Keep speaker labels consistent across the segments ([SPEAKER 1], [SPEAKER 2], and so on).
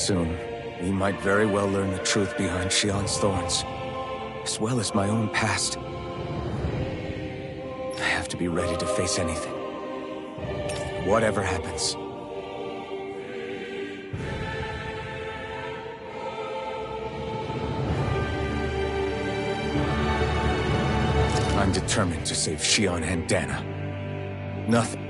[SPEAKER 1] soon, we might very well learn the truth behind Shion's thorns, as well as my own past. I have to be ready to face anything. Whatever happens. I'm determined to save Shion and Dana. Nothing.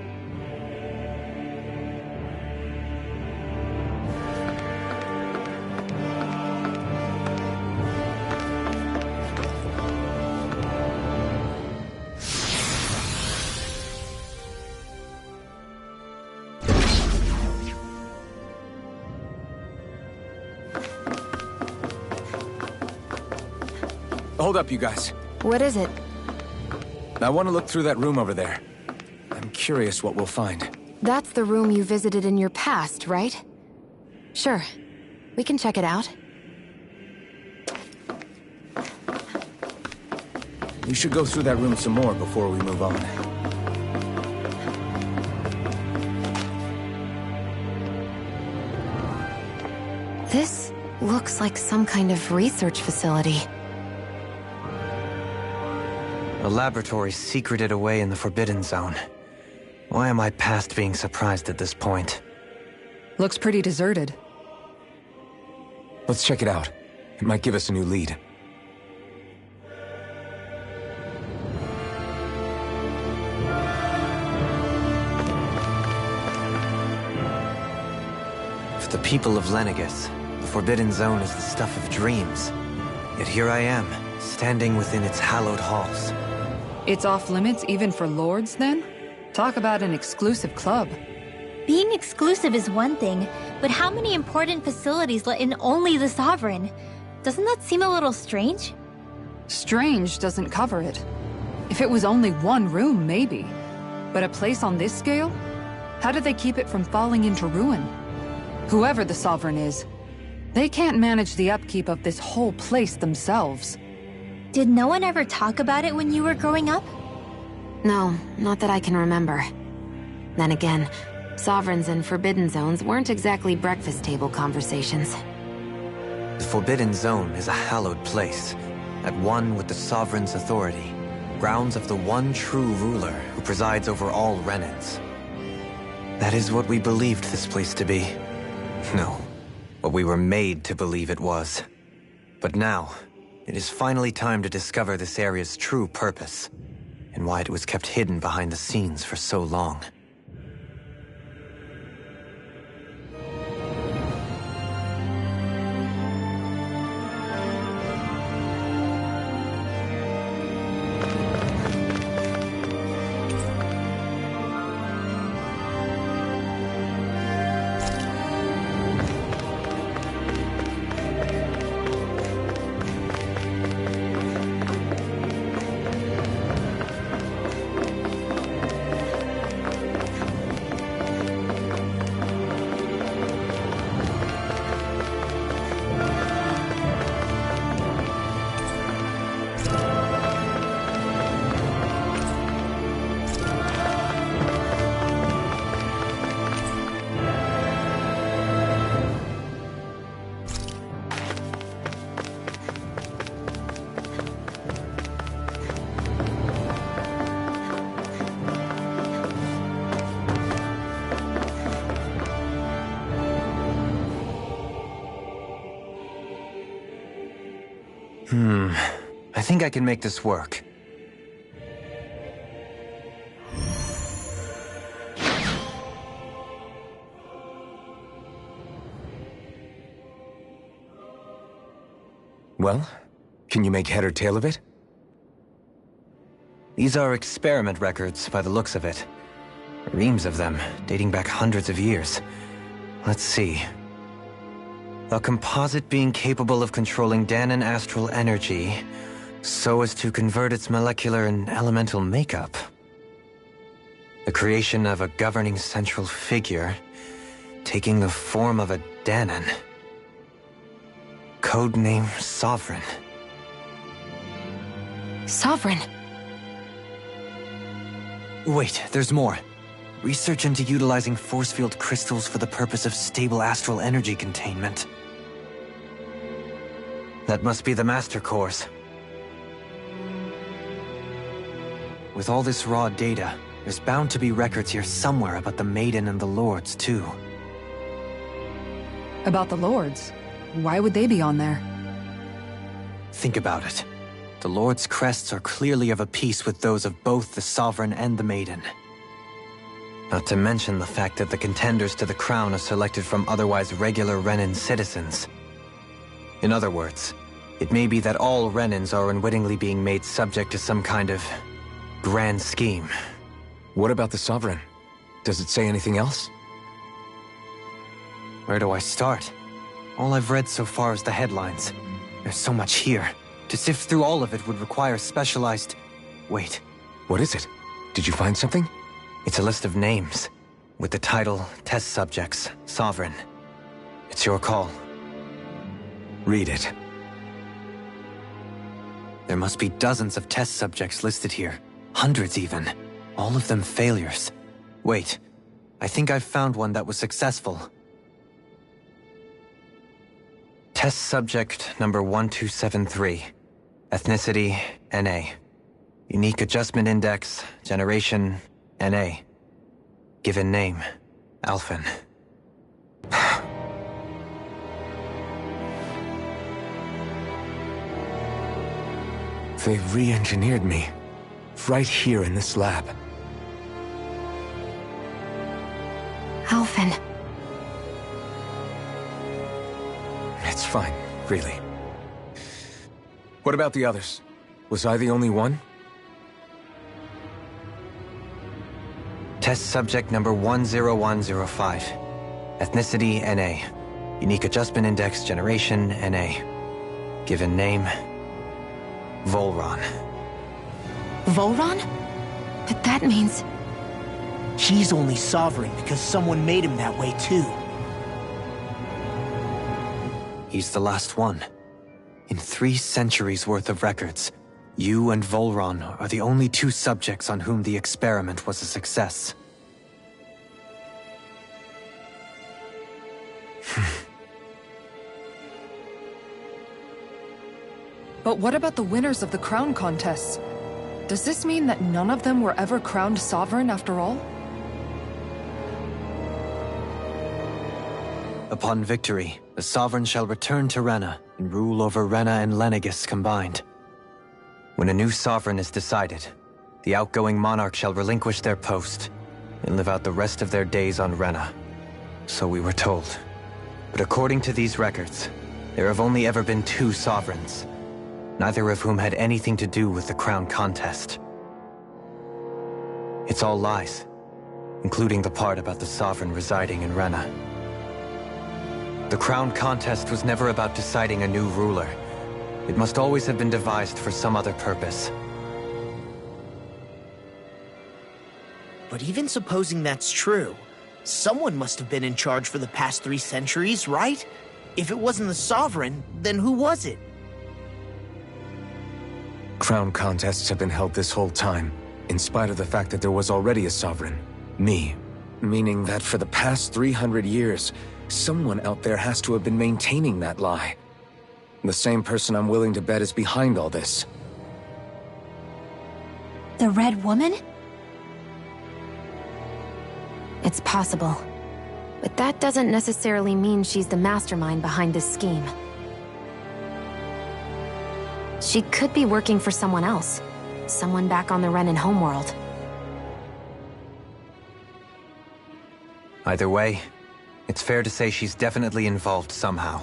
[SPEAKER 1] Hold up, you guys.
[SPEAKER 2] What is it?
[SPEAKER 1] I want to look through that room over there. I'm curious what we'll find.
[SPEAKER 2] That's the room you visited in your past, right? Sure. We can check it out.
[SPEAKER 1] We should go through that room some more before we move on.
[SPEAKER 2] This looks like some kind of research facility.
[SPEAKER 3] A laboratory secreted away in the Forbidden Zone. Why am I past being surprised at this point?
[SPEAKER 4] Looks pretty deserted.
[SPEAKER 1] Let's check it out. It might give us a new lead.
[SPEAKER 3] For the people of Lenegis, the Forbidden Zone is the stuff of dreams. Yet here I am, standing within its hallowed halls.
[SPEAKER 4] It's off limits even for lords, then? Talk about an exclusive club.
[SPEAKER 5] Being exclusive is one thing, but how many important facilities let in only the Sovereign? Doesn't that seem a little strange?
[SPEAKER 4] Strange doesn't cover it. If it was only one room, maybe. But a place on this scale? How do they keep it from falling into ruin? Whoever the Sovereign is, they can't manage the upkeep of this whole place themselves.
[SPEAKER 5] Did no one ever talk about it when you were growing up?
[SPEAKER 2] No, not that I can remember. Then again, Sovereigns and Forbidden Zones weren't exactly breakfast table conversations.
[SPEAKER 3] The Forbidden Zone is a hallowed place, at one with the Sovereign's authority, grounds of the one true ruler who presides over all Renans. That is what we believed this place to be. No, what we were made to believe it was. But now, it is finally time to discover this area's true purpose, and why it was kept hidden behind the scenes for so long. I think I can make this work.
[SPEAKER 1] Well, can you make head or tail of it?
[SPEAKER 3] These are experiment records by the looks of it. Reams of them, dating back hundreds of years. Let's see. A composite being capable of controlling Danan astral energy so as to convert its molecular and elemental makeup. The creation of a governing central figure, taking the form of a Danan. Codename Sovereign.
[SPEAKER 2] Sovereign?
[SPEAKER 3] Wait, there's more. Research into utilizing force field crystals for the purpose of stable astral energy containment. That must be the Master Course. With all this raw data, there's bound to be records here somewhere about the Maiden and the Lords, too.
[SPEAKER 4] About the Lords? Why would they be on there?
[SPEAKER 3] Think about it. The Lord's crests are clearly of a piece with those of both the Sovereign and the Maiden. Not to mention the fact that the contenders to the crown are selected from otherwise regular Renan citizens. In other words, it may be that all Renans are unwittingly being made subject to some kind of grand scheme.
[SPEAKER 1] What about the Sovereign? Does it say anything else?
[SPEAKER 3] Where do I start? All I've read so far is the headlines. There's so much here. To sift through all of it would require specialized... Wait.
[SPEAKER 1] What is it? Did you find something?
[SPEAKER 3] It's a list of names, with the title, Test Subjects, Sovereign. It's your call.
[SPEAKER 1] Read it.
[SPEAKER 3] There must be dozens of test subjects listed here. Hundreds even. All of them failures. Wait, I think I've found one that was successful. Test subject number 1273. Ethnicity, NA. Unique adjustment index, generation, NA. Given name, Alphen.
[SPEAKER 1] They've re-engineered me. Right here in this lab.
[SPEAKER 2] Alphen.
[SPEAKER 1] It's fine, really. What about the others? Was I the only one?
[SPEAKER 3] Test subject number 10105. Ethnicity, NA. Unique adjustment index, generation, NA. Given name, Volron.
[SPEAKER 2] Volron? But that means...
[SPEAKER 6] He's only Sovereign because someone made him that way too.
[SPEAKER 3] He's the last one. In 3 centuries worth of records, you and Volron are the only 2 subjects on whom the experiment was a success.
[SPEAKER 4] But what about the winners of the crown contests? Does this mean that none of them were ever crowned sovereign after all?
[SPEAKER 3] Upon victory, the Sovereign shall return to Rena and rule over Rena and Lenegis combined. When a new Sovereign is decided, the outgoing monarch shall relinquish their post and live out the rest of their days on Rena. So we were told. But according to these records, there have only ever been 2 Sovereigns, neither of whom had anything to do with the crown contest. It's all lies, including the part about the Sovereign residing in Rena. The crown contest was never about deciding a new ruler. It must always have been devised for some other purpose.
[SPEAKER 6] But even supposing that's true, someone must have been in charge for the past 3 centuries, right? If it wasn't the Sovereign, then who was it?
[SPEAKER 1] Crown contests have been held this whole time, in spite of the fact that there was already a Sovereign. Me. Meaning that for the past 300 years, someone out there has to have been maintaining that lie. The same person I'm willing to bet is behind all this.
[SPEAKER 5] The Red Woman?
[SPEAKER 2] It's possible. But that doesn't necessarily mean she's the mastermind behind this scheme. She could be working for someone else. Someone back on the Renan homeworld.
[SPEAKER 3] Either way, it's fair to say she's definitely involved somehow.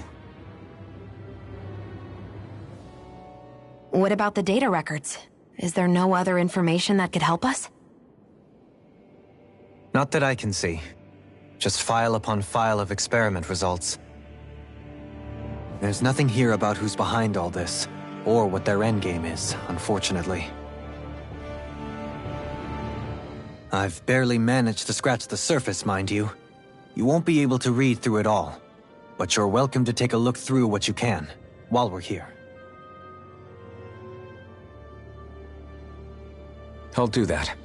[SPEAKER 2] What about the data records? Is there no other information that could help us?
[SPEAKER 3] Not that I can see. Just file upon file of experiment results. There's nothing here about who's behind all this, or what their endgame is, unfortunately. I've barely managed to scratch the surface, mind you. You won't be able to read through it all, but you're welcome to take a look through what you can, while we're here.
[SPEAKER 1] I'll do that.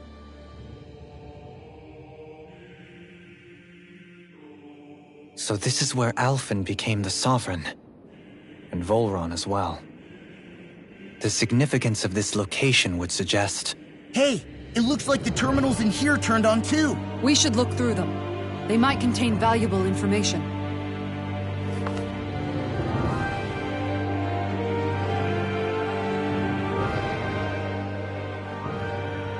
[SPEAKER 3] So this is where Alphen became the Sovereign. And Volron as well. The significance of this location would suggest...
[SPEAKER 6] Hey, it looks like the terminals in here turned on too.
[SPEAKER 4] We should look through them. They might contain valuable information.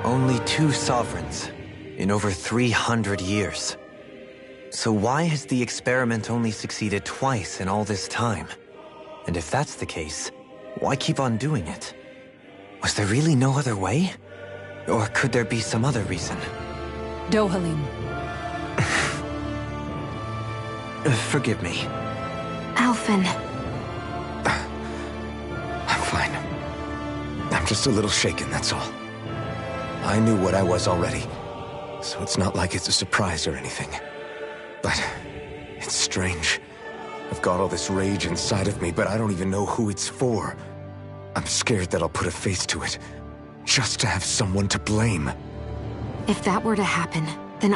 [SPEAKER 3] Only 2 sovereigns in over 300 years. So why has the experiment only succeeded twice in all this time? And if that's the case, why keep on doing it? Was there really no other way? Or could there be some other reason?
[SPEAKER 4] Dohalim.
[SPEAKER 3] Forgive me.
[SPEAKER 2] Alphen.
[SPEAKER 1] I'm fine. I'm just a little shaken, that's all. I knew what I was already, so it's not like it's a surprise or anything. But it's strange. I've got all this rage inside of me, but I don't even know who it's for. I'm scared that I'll put a face to it, just to have someone to blame.
[SPEAKER 2] If that were to happen, then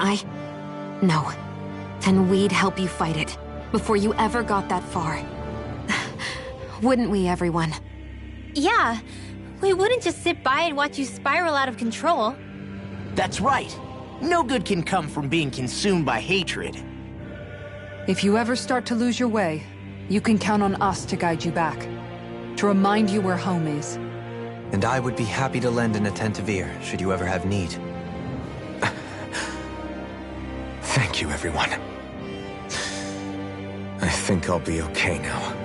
[SPEAKER 2] No. Then we'd help you fight it, before you ever got that far. Wouldn't we, everyone?
[SPEAKER 5] Yeah, we wouldn't just sit by and watch you spiral out of control.
[SPEAKER 6] That's right. No good can come from being consumed by hatred.
[SPEAKER 4] If you ever start to lose your way, you can count on us to guide you back. To remind you where home is.
[SPEAKER 3] And I would be happy to lend an attentive ear, should you ever have need.
[SPEAKER 1] Thank you, everyone. I think I'll be okay now.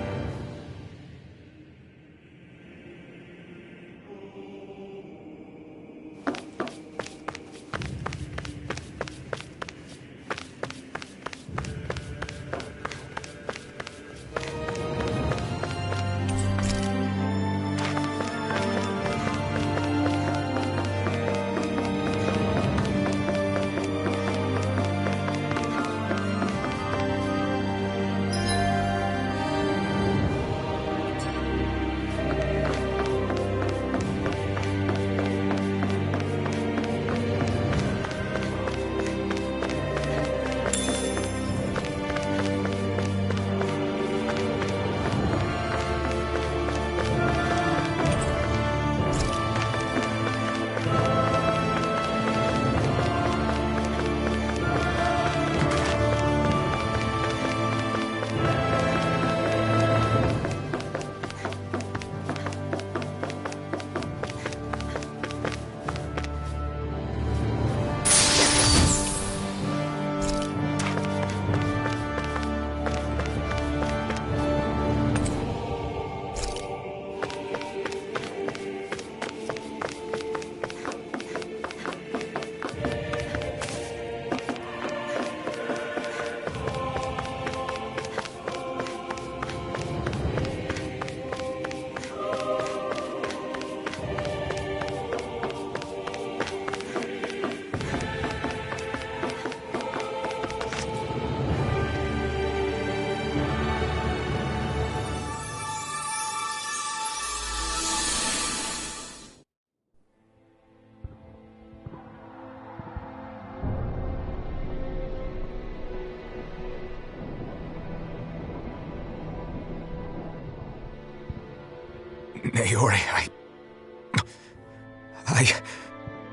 [SPEAKER 1] Naori, I...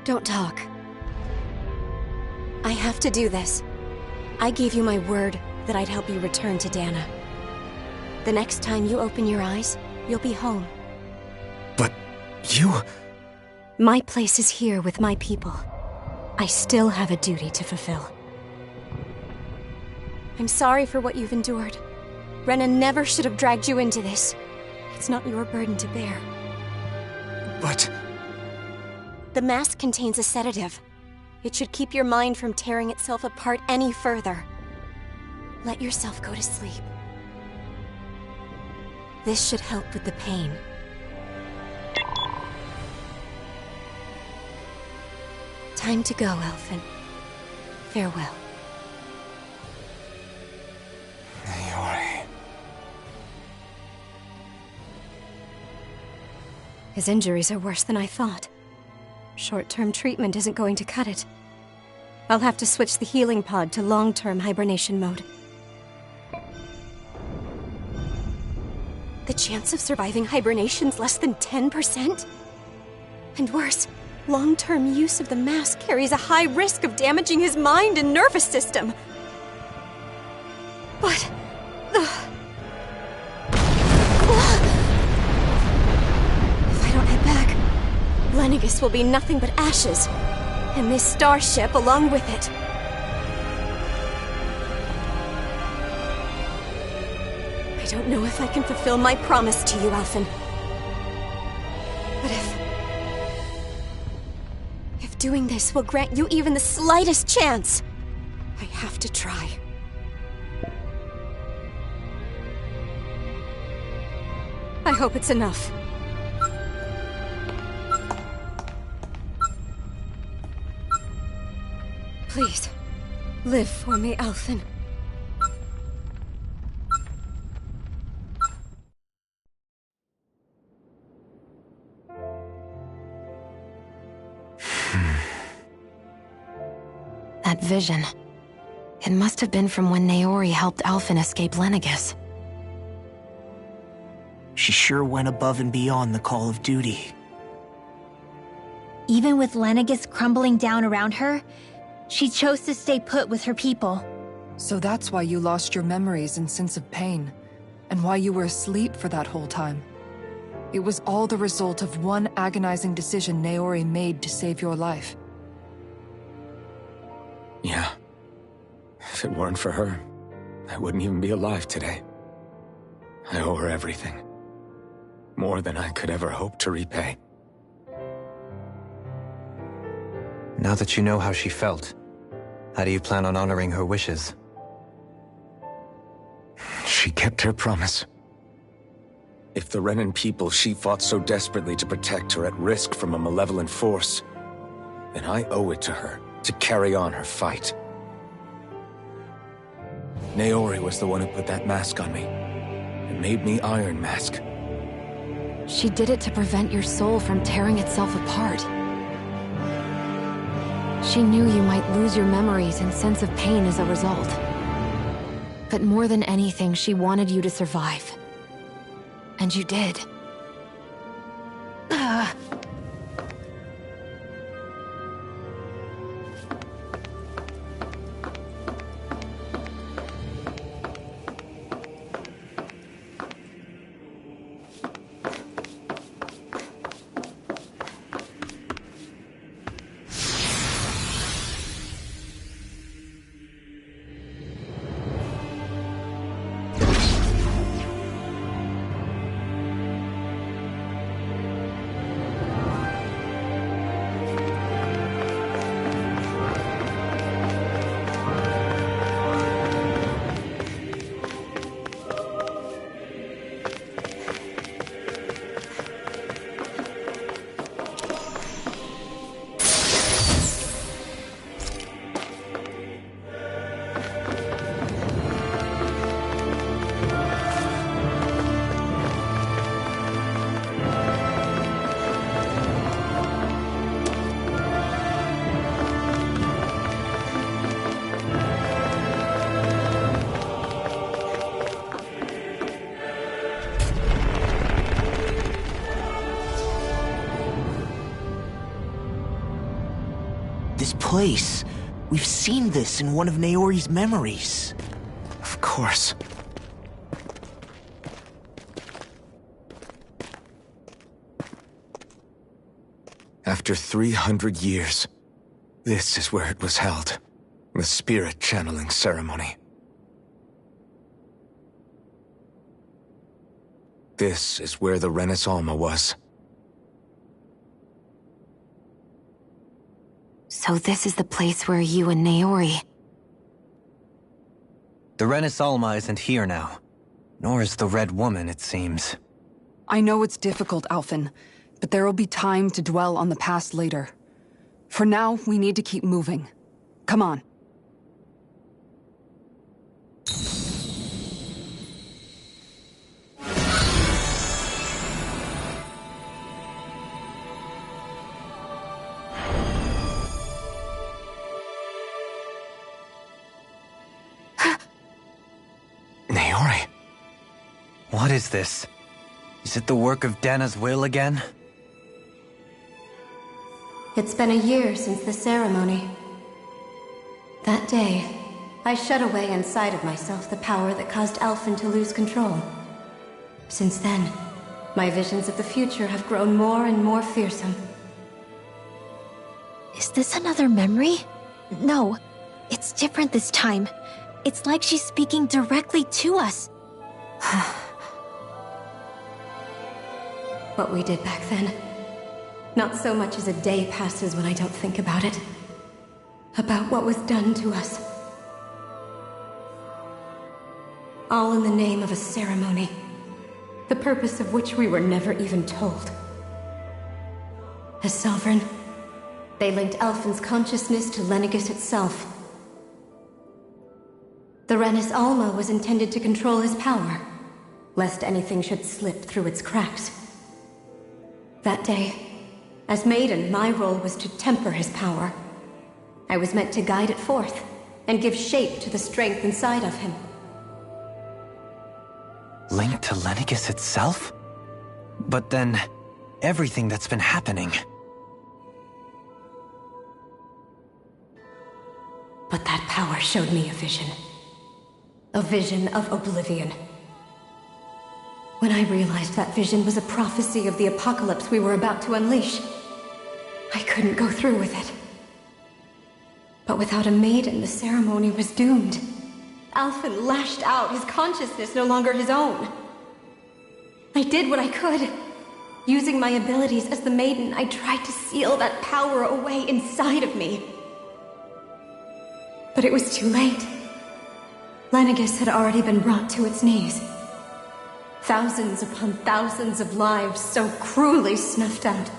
[SPEAKER 7] Don't talk. I have to do this. I gave you my word that I'd help you return to Dana. The next time you open your eyes, you'll be home.
[SPEAKER 1] But you...
[SPEAKER 7] My place is here with my people. I still have a duty to fulfill. I'm sorry for what you've endured. Renan never should have dragged you into this. It's not your burden to bear.
[SPEAKER 1] But...
[SPEAKER 7] The mask contains a sedative. It should keep your mind from tearing itself apart any further. Let yourself go to sleep. This should help with the pain. Time to go, Alphen. Farewell.
[SPEAKER 1] Naori...
[SPEAKER 7] His injuries are worse than I thought. Short-term treatment isn't going to cut it. I'll have to switch the healing pod to long-term hibernation mode. The chance of surviving hibernation's less than 10%? And worse, long-term use of the mask carries a high risk of damaging his mind and nervous system. But... if I don't head back, Lenegis will be nothing but ashes, and this starship along with it. I don't know if I can fulfill my promise to you, Alphen. But if doing this will grant you even the slightest chance, I have to try. I hope it's enough. Please, live for me, Alphen.
[SPEAKER 2] That vision. It must have been from when Naori helped Alphen escape Lenegis.
[SPEAKER 6] She sure went above and beyond the call of duty.
[SPEAKER 5] Even with Lenegis crumbling down around her, she chose to stay put with her people.
[SPEAKER 4] So that's why you lost your memories and sense of pain, and why you were asleep for that whole time. It was all the result of one agonizing decision Naori made to save your life.
[SPEAKER 1] Yeah. If it weren't for her, I wouldn't even be alive today. I owe her everything. More than I could ever hope to repay.
[SPEAKER 3] Now that you know how she felt, how do you plan on honoring her wishes?
[SPEAKER 1] She kept her promise. If the Renan people she fought so desperately to protect are at risk from a malevolent force, then I owe it to her to carry on her fight. Naori was the one who put that mask on me, and made me Iron Mask.
[SPEAKER 2] She did it to prevent your soul from tearing itself apart. She knew you might lose your memories and sense of pain as a result. But more than anything, she wanted you to survive. And you did.
[SPEAKER 6] This place. We've seen this in one of Naori's memories.
[SPEAKER 1] Of course. After 300 years, this is where it was held. The spirit channeling ceremony. This is where the Renis Alma was.
[SPEAKER 2] So this is the place where you and Naori...
[SPEAKER 3] The Renis Alma isn't here now. Nor is the Red Woman, it seems.
[SPEAKER 4] I know it's difficult, Alphen, but there will be time to dwell on the past later. For now, we need to keep moving. Come on.
[SPEAKER 1] Naori.
[SPEAKER 3] What is this? Is it the work of Dana's will again?
[SPEAKER 7] It's been a year since the ceremony. That day, I shut away inside of myself the power that caused Alphen to lose control. Since then, my visions of the future have grown more and more fearsome.
[SPEAKER 5] Is this another memory? No, it's different this time. It's like she's speaking directly to us.
[SPEAKER 7] What we did back then. Not so much as a day passes when I don't think about it. About what was done to us. All in the name of a ceremony. The purpose of which we were never even told. As Sovereign, they linked Alphen's consciousness to Lenegis itself. The Renis Alma was intended to control his power, lest anything should slip through its cracks. That day, as Maiden, my role was to temper his power. I was meant to guide it forth, and give shape to the strength inside of him.
[SPEAKER 3] Linked to Lenegis itself? But then, everything that's been happening...
[SPEAKER 7] But that power showed me a vision. A vision of oblivion. When I realized that vision was a prophecy of the apocalypse we were about to unleash, I couldn't go through with it. But without a maiden, the ceremony was doomed. Alphen lashed out, his consciousness no longer his own. I did what I could. Using my abilities as the maiden, I tried to seal that power away inside of me. But it was too late. Lenegis had already been brought to its knees. Thousands upon thousands of lives so cruelly snuffed out.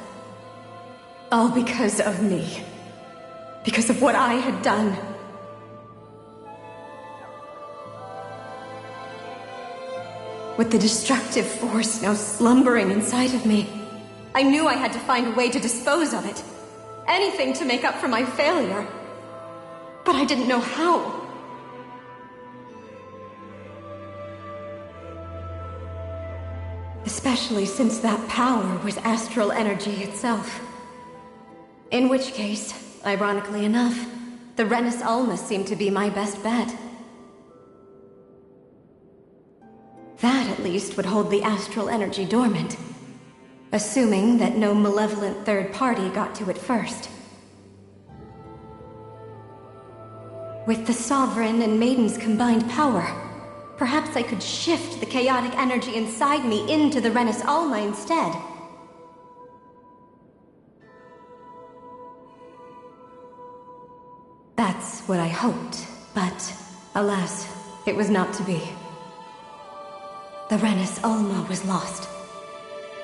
[SPEAKER 7] All because of me. Because of what I had done. With the destructive force now slumbering inside of me, I knew I had to find a way to dispose of it. Anything to make up for my failure. But I didn't know how. Especially since that power was astral energy itself. In which case, ironically enough, the Renis Alma seemed to be my best bet. That, at least, would hold the astral energy dormant. Assuming that no malevolent third party got to it first. With the Sovereign and Maiden's combined power, perhaps I could shift the chaotic energy inside me into the Renis Alma instead. That's what I hoped, but alas, it was not to be. The Renis Alma was lost,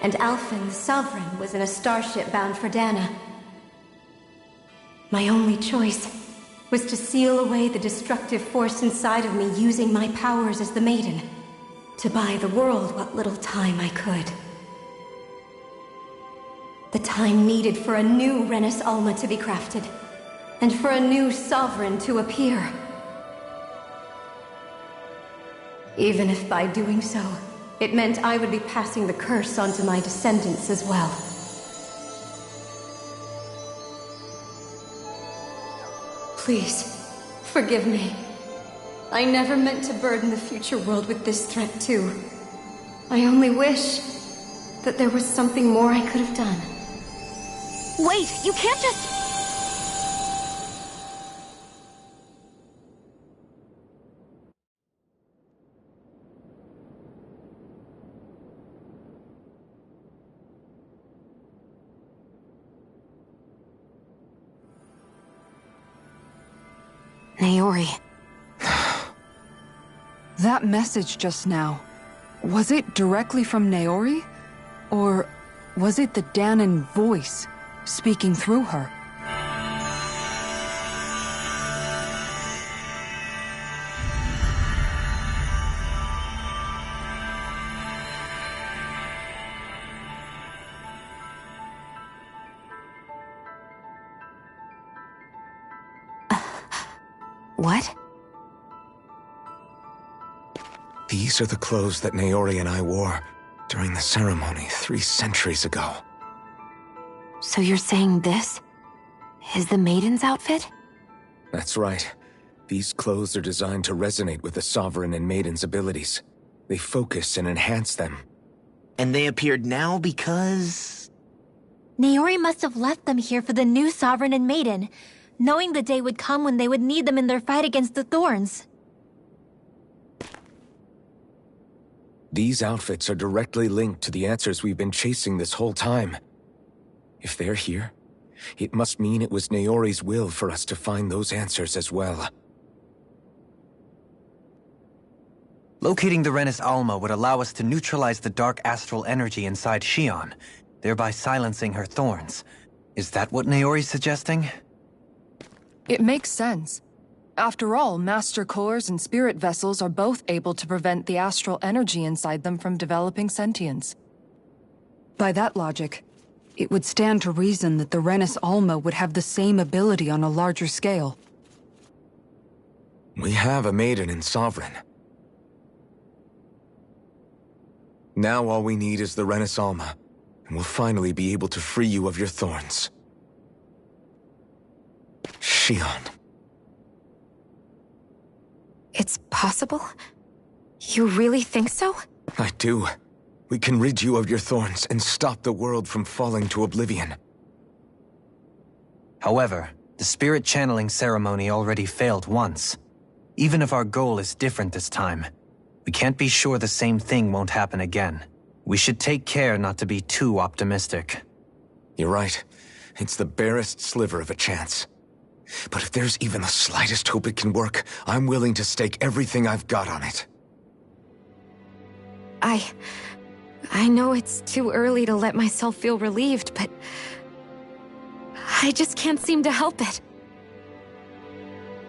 [SPEAKER 7] and Alphen, the Sovereign, was in a starship bound for Dana. My only choice was to seal away the destructive force inside of me using my powers as the Maiden, to buy the world what little time I could. The time needed for a new Renis Alma to be crafted, and for a new Sovereign to appear. Even if by doing so, it meant I would be passing the curse onto my descendants as well. Please, forgive me. I never meant to burden the future world with this threat too. I only wish that there was something more I could have done.
[SPEAKER 5] Wait, you can't just...
[SPEAKER 2] Naori.
[SPEAKER 4] That message just now, was it directly from Naori? Or was it the Danan voice speaking through her?
[SPEAKER 2] What?
[SPEAKER 1] These are the clothes that Naori and I wore During the ceremony 3 centuries ago.
[SPEAKER 2] So you're saying this is the Maiden's outfit?
[SPEAKER 1] That's right. These clothes are designed to resonate with the Sovereign and Maiden's abilities. They focus and enhance them.
[SPEAKER 6] And they appeared now because...
[SPEAKER 5] Naori must have left them here for the new Sovereign and Maiden, knowing the day would come when they would need them in their fight against the Thorns.
[SPEAKER 1] These outfits are directly linked to the answers we've been chasing this whole time. If they're here, it must mean it was Naori's will for us to find those answers as well.
[SPEAKER 3] Locating the Renis Alma would allow us to neutralize the dark astral energy inside Shion, thereby silencing her thorns. Is that what Naori's suggesting?
[SPEAKER 4] It makes sense. After all, Master Cores and Spirit Vessels are both able to prevent the astral energy inside them from developing sentience. By that logic, it would stand to reason that the Renis Alma would have the same ability on a larger scale.
[SPEAKER 1] We have a Maiden and Sovereign. Now all we need is the Renis Alma, and we'll finally be able to free you of your thorns. Shion.
[SPEAKER 2] It's possible? You really think so?
[SPEAKER 1] I do. We can rid you of your thorns and stop the world from falling to oblivion.
[SPEAKER 3] However, the spirit channeling ceremony already failed once. Even if our goal is different this time, we can't be sure the same thing won't happen again. We should take care not to be too optimistic.
[SPEAKER 1] You're right. It's the barest sliver of a chance. But if there's even the slightest hope it can work, I'm willing to stake everything I've got on it.
[SPEAKER 2] I know it's too early to let myself feel relieved, but I just can't seem to help it.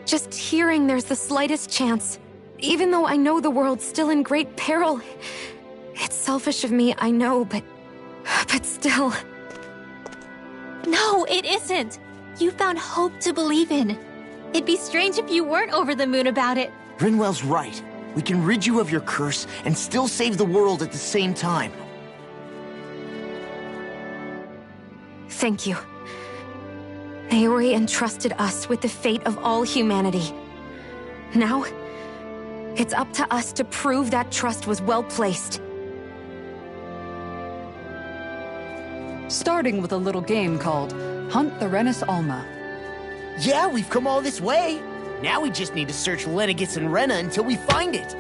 [SPEAKER 2] Just hearing there's the slightest chance, even though I know the world's still in great peril. It's selfish of me, I know, but still.
[SPEAKER 5] No, it isn't. You found hope to believe in. It'd be strange if you weren't over the moon about it.
[SPEAKER 6] Rinwell's right. We can rid you of your curse and still save the world at the same time.
[SPEAKER 2] Thank you. Naori entrusted us with the fate of all humanity. Now, it's up to us to prove that trust was well placed.
[SPEAKER 4] Starting with a little game called Hunt the Renis Alma.
[SPEAKER 6] Yeah, we've come all this way. Now we just need to search Lenegis and Rena until we find it.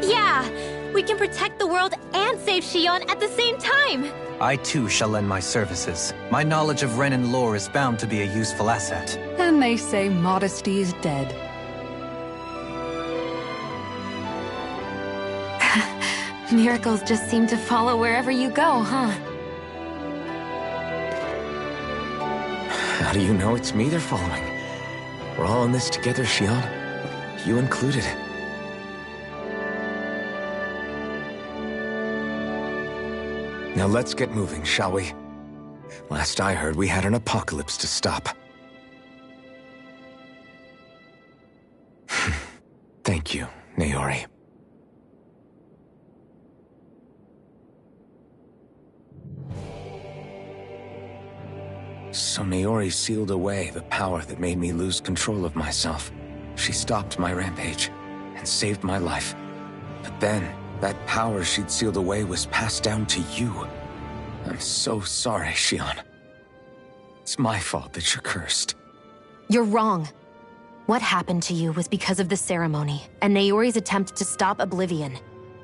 [SPEAKER 5] Yeah, we can protect the world and save Shion at the same time.
[SPEAKER 3] I too shall lend my services. My knowledge of Renan lore is bound to be a useful asset.
[SPEAKER 4] And they say modesty is dead.
[SPEAKER 2] Miracles just seem to follow wherever you go, huh?
[SPEAKER 1] How do you know it's me they're following? We're all in this together, Shion. You included. Now let's get moving, shall we? Last I heard, we had an apocalypse to stop. Thank you, Naori. So Naori sealed away the power that made me lose control of myself. She stopped my rampage and saved my life. But then, that power she'd sealed away was passed down to you. I'm so sorry, Shion. It's my fault that you're cursed.
[SPEAKER 2] You're wrong. What happened to you was because of the ceremony and Naori's attempt to stop oblivion.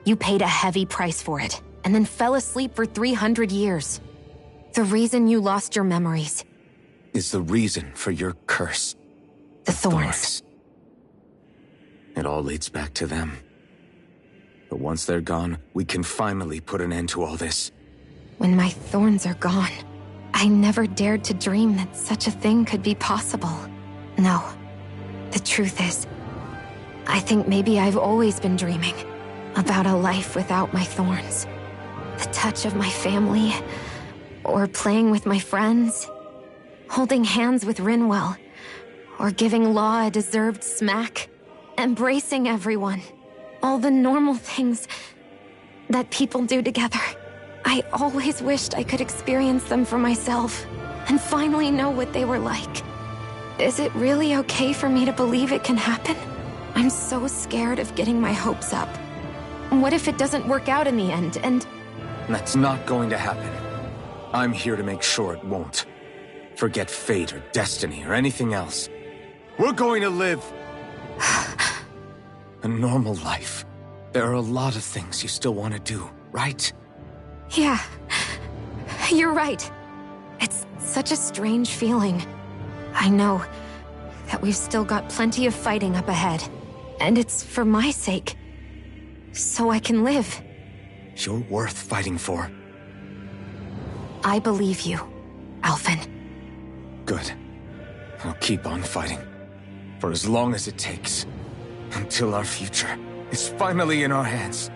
[SPEAKER 2] You paid a heavy price for it, and then fell asleep for 300 years. The reason you lost your memories
[SPEAKER 1] is the reason for your curse.
[SPEAKER 2] The thorns.
[SPEAKER 1] It all leads back to them. But once they're gone, we can finally put an end to all this.
[SPEAKER 2] When my thorns are gone, I never dared to dream that such a thing could be possible. No. The truth is, I think maybe I've always been dreaming about a life without my thorns. The touch of my family, or playing with my friends, holding hands with Rinwell, or giving Law a deserved smack, embracing everyone. All the normal things that people do together. I always wished I could experience them for myself, and finally know what they were like. Is it really okay for me to believe it can happen? I'm so scared of getting my hopes up. What if it doesn't work out in the end, and...
[SPEAKER 1] That's not going to happen. I'm here to make sure it won't. Forget fate or destiny or anything else. We're going to live a normal life. There are a lot of things you still want to do, right?
[SPEAKER 2] Yeah, you're right. It's such a strange feeling. I know that we've still got plenty of fighting up ahead, and it's for my sake, so I can live.
[SPEAKER 1] You're worth fighting for.
[SPEAKER 2] I believe you, Alphen.
[SPEAKER 1] Good. I'll keep on fighting. For as long as it takes. Until our future is finally in our hands.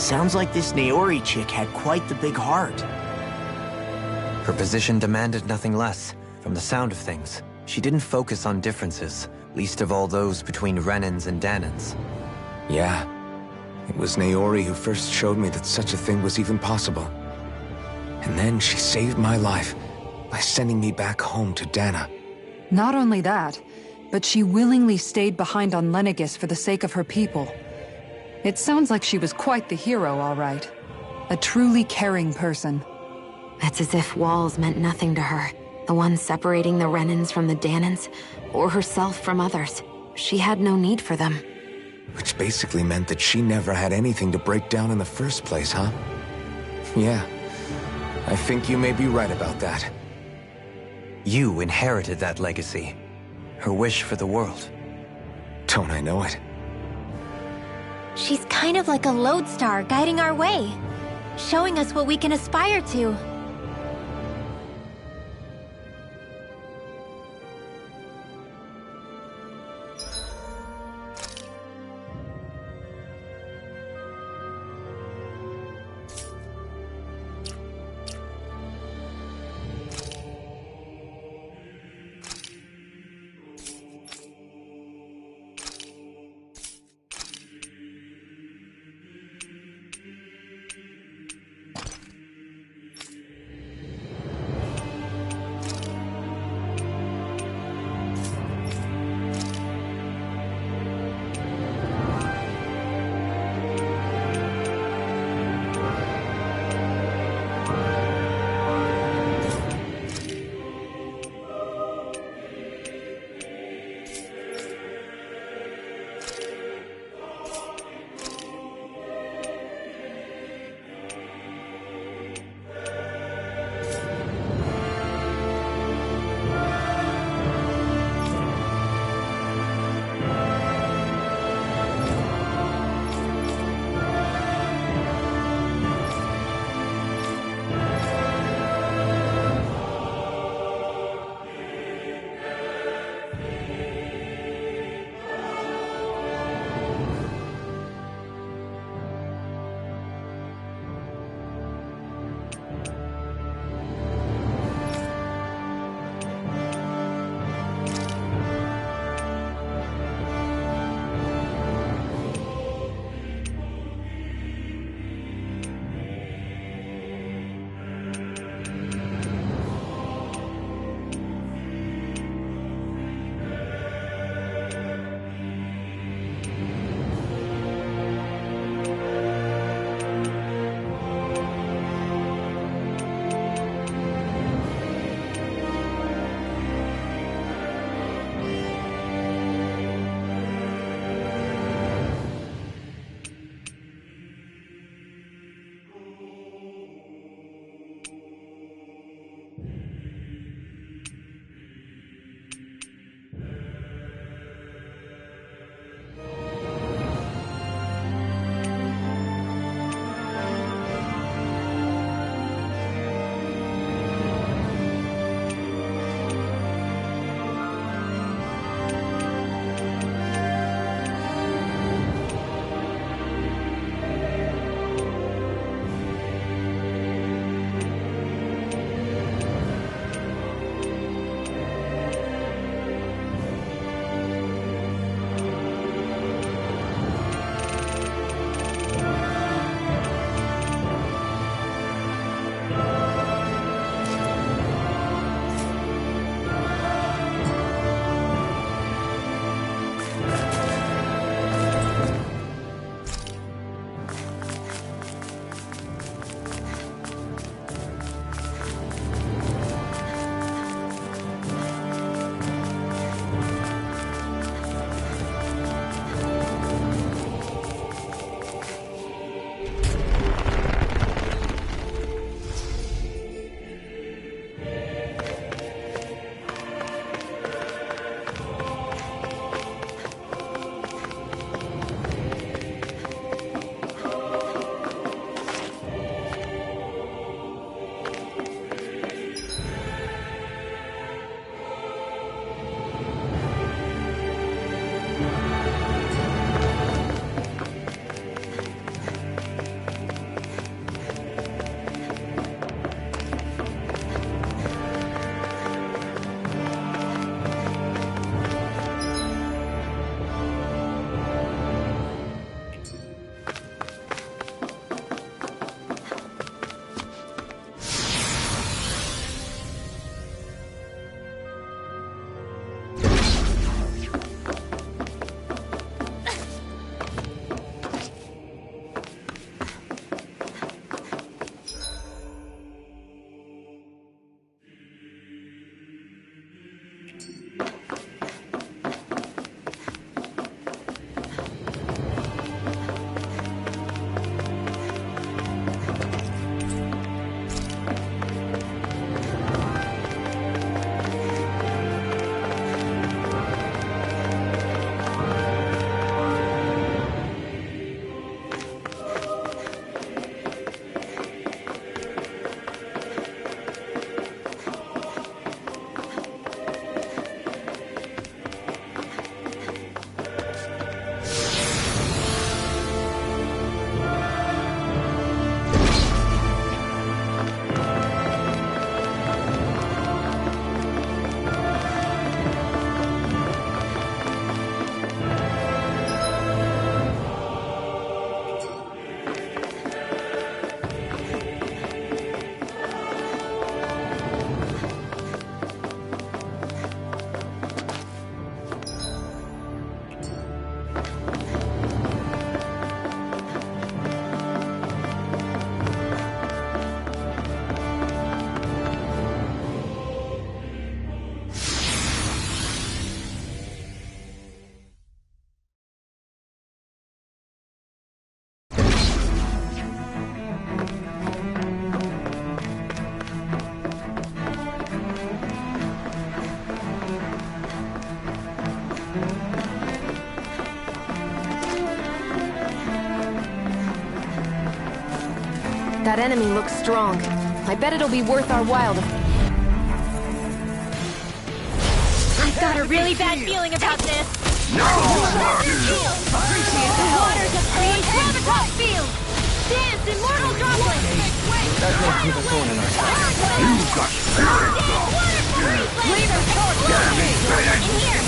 [SPEAKER 6] Sounds like this Naori chick had quite the big heart.
[SPEAKER 3] Her position demanded nothing less. From the sound of things, she didn't focus on differences, least of all those between Renans and Danans.
[SPEAKER 1] Yeah. It was Naori who first showed me that such a thing was even possible. And then she saved my life by sending me back home to Dana.
[SPEAKER 4] Not only that, but she willingly stayed behind on Lenegis for the sake of her people. It sounds like she was quite the hero, all right. A truly caring person.
[SPEAKER 2] It's as if walls meant nothing to her. The ones separating the Renans from the Danans, or herself from others. She had no need for them.
[SPEAKER 1] Which basically meant that she never had anything to break down in the first place, huh? Yeah. I think you may be right about that.
[SPEAKER 3] You inherited that legacy. Her wish for the world.
[SPEAKER 1] Don't I know it?
[SPEAKER 5] She's kind of like a lodestar guiding our way, showing us what we can aspire to.
[SPEAKER 2] That enemy looks strong. I bet it'll be worth our while to...
[SPEAKER 5] I've got a really bad feeling about this.
[SPEAKER 8] No!
[SPEAKER 5] The waters of creation. Gravitas field. Dance, immortal droplet.
[SPEAKER 3] That makes me the thorn in our side.
[SPEAKER 8] You got
[SPEAKER 5] Laser charge. In here.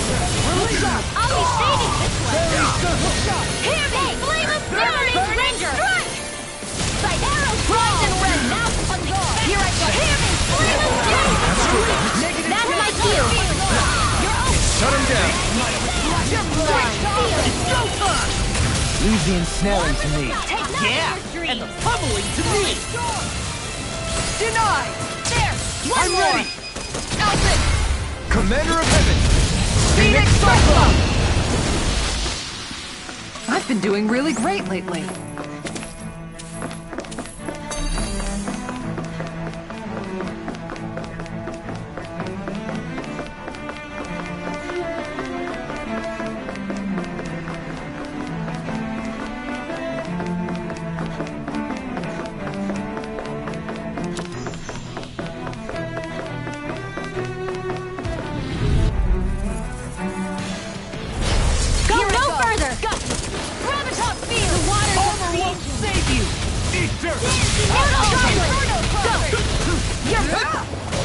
[SPEAKER 5] I'll be saving this one. Hear me. Flame of burning ranger. Strike. By arrow rise and red. Now something. Here I go. Hear me. Flame of doom. That's my cue.
[SPEAKER 1] Shut him down!
[SPEAKER 6] It's go time!
[SPEAKER 3] Leave the ensnaring to me.
[SPEAKER 6] Yeah, and the pummeling to me!
[SPEAKER 4] Denied!
[SPEAKER 5] There!
[SPEAKER 4] I'm ready! Alpha!
[SPEAKER 1] Commander of Heaven!
[SPEAKER 4] Phoenix Cyclone! I've been doing really great lately.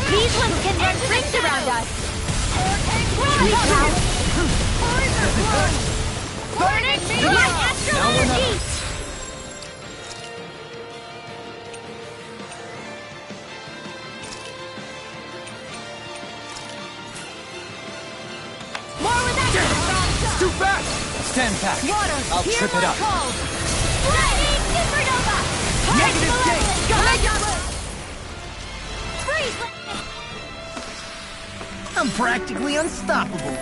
[SPEAKER 5] These ones can run rings around us! Burning my astral energy! More with that!
[SPEAKER 1] It's too fast!
[SPEAKER 3] Stand back.
[SPEAKER 5] Water,
[SPEAKER 3] I'll
[SPEAKER 5] hear
[SPEAKER 3] trip
[SPEAKER 5] my
[SPEAKER 3] it up.
[SPEAKER 5] call! Lightning supernova!
[SPEAKER 3] Negative gate!
[SPEAKER 5] Freeze!
[SPEAKER 6] I'm practically unstoppable.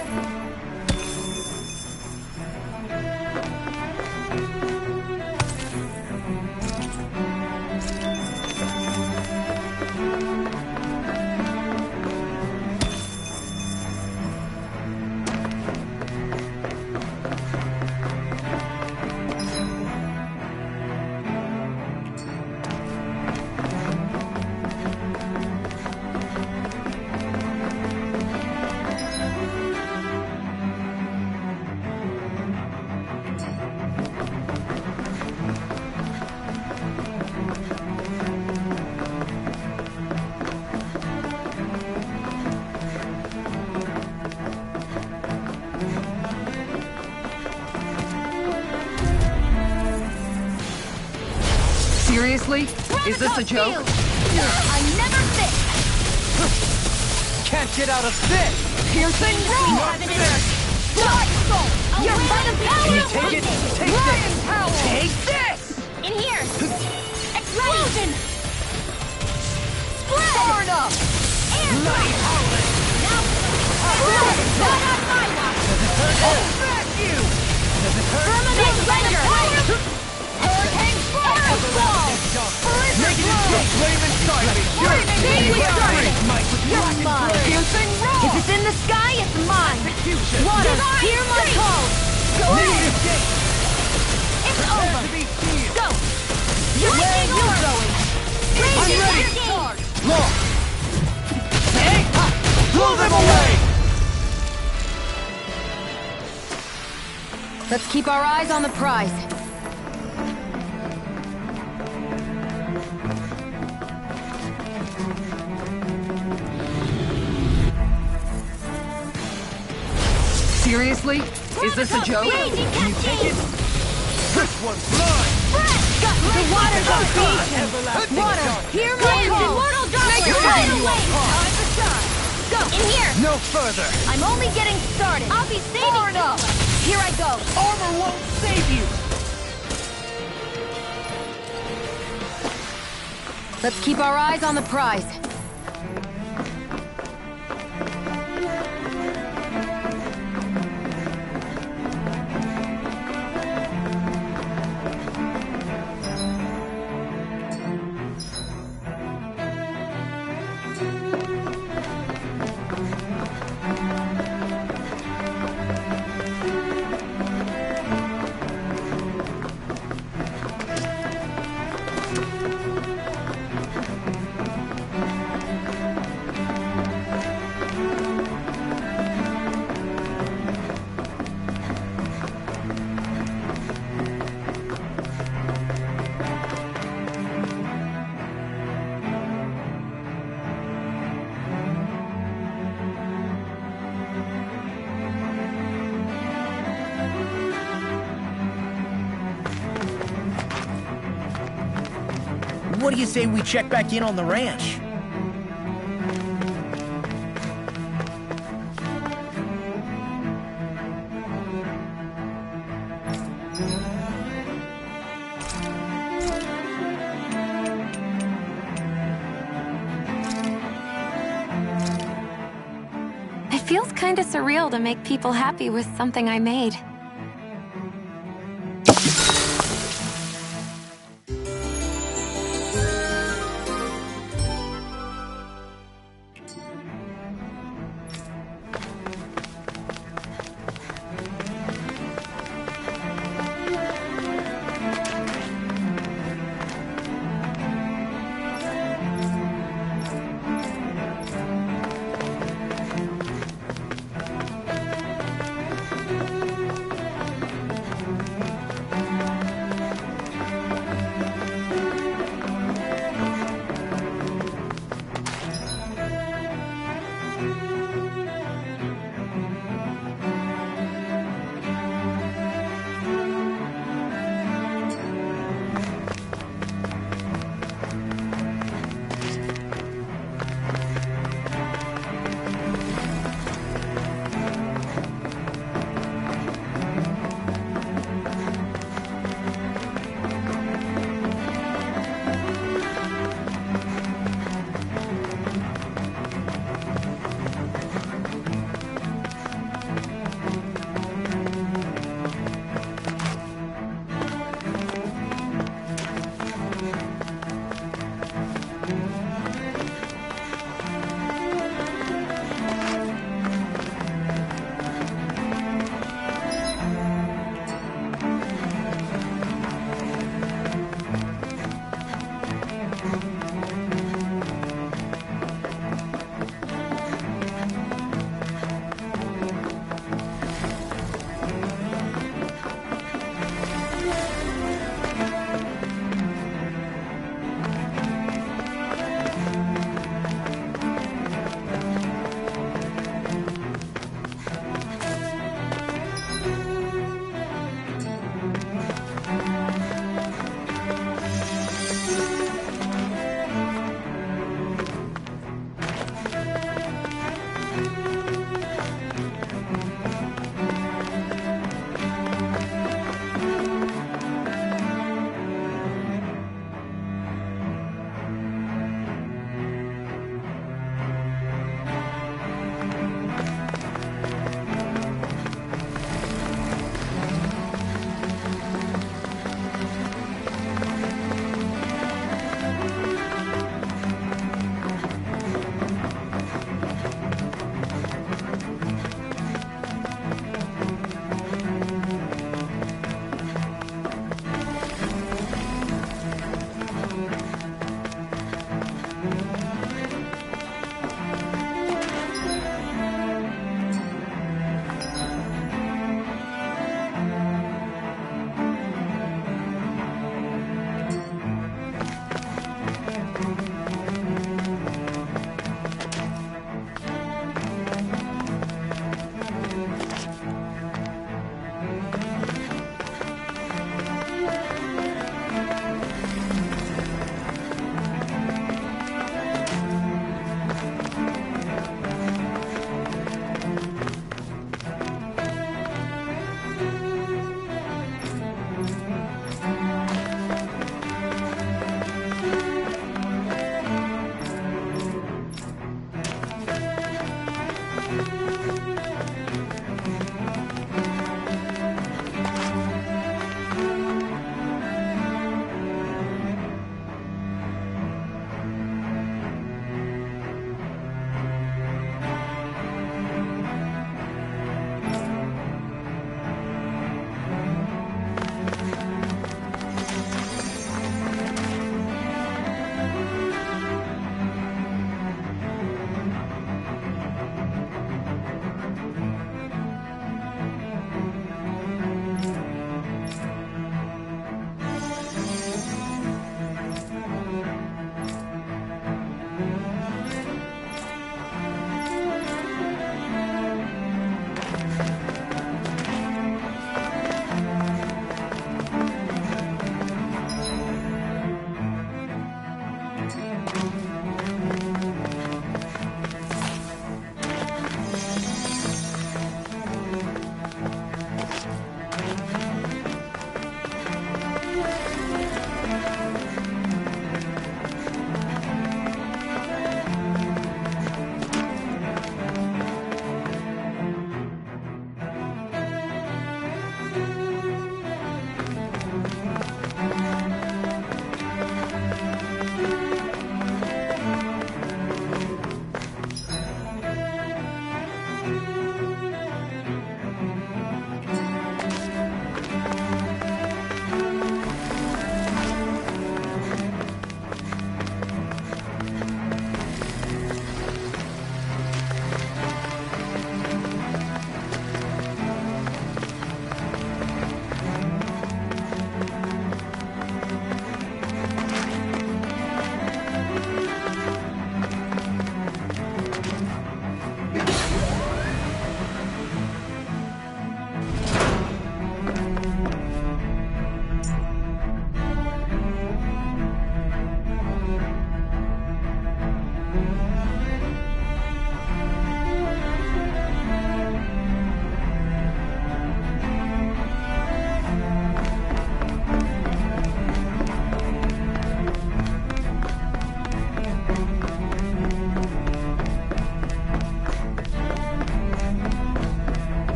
[SPEAKER 4] Seriously? Is this a joke?
[SPEAKER 5] I never fit!
[SPEAKER 3] Can't get out of this!
[SPEAKER 4] Piercing roar!
[SPEAKER 5] You're by the power of
[SPEAKER 3] Take it!
[SPEAKER 5] lightning!
[SPEAKER 3] Take this!
[SPEAKER 6] Take this!
[SPEAKER 5] In here! Explosion! Spread!
[SPEAKER 4] Far enough!
[SPEAKER 6] Night howling!
[SPEAKER 5] Now, spread! Not on my watch!
[SPEAKER 6] Back you!
[SPEAKER 5] Firmament render! Hurricane arrow ball!
[SPEAKER 3] Negative gate! Flame inside me!
[SPEAKER 5] You're mine!
[SPEAKER 4] Piercing roar!
[SPEAKER 5] If it's in the sky, it's mine! Water, hear my call! Go ahead!
[SPEAKER 3] Negative gate!
[SPEAKER 5] It's over!
[SPEAKER 3] To be sealed!
[SPEAKER 5] Go! You're where you're going!
[SPEAKER 3] I'm ready!
[SPEAKER 5] Charge!
[SPEAKER 3] Law! Hey! Blow them away!
[SPEAKER 2] Let's keep our eyes on the prize.
[SPEAKER 4] Seriously? Is this a joke?
[SPEAKER 3] Can you take it? This one's mine!
[SPEAKER 5] The waters of creation! Water, hear my call! Immortal droplet! Right away! Go! In here!
[SPEAKER 3] No further!
[SPEAKER 5] I'm only getting started! I'll be saving
[SPEAKER 4] Far enough!
[SPEAKER 5] Here I go!
[SPEAKER 6] Armor won't save you!
[SPEAKER 2] Let's keep our eyes on the prize.
[SPEAKER 6] What do you say we check back in on the ranch?
[SPEAKER 2] It feels kinda surreal to make people happy with something I made.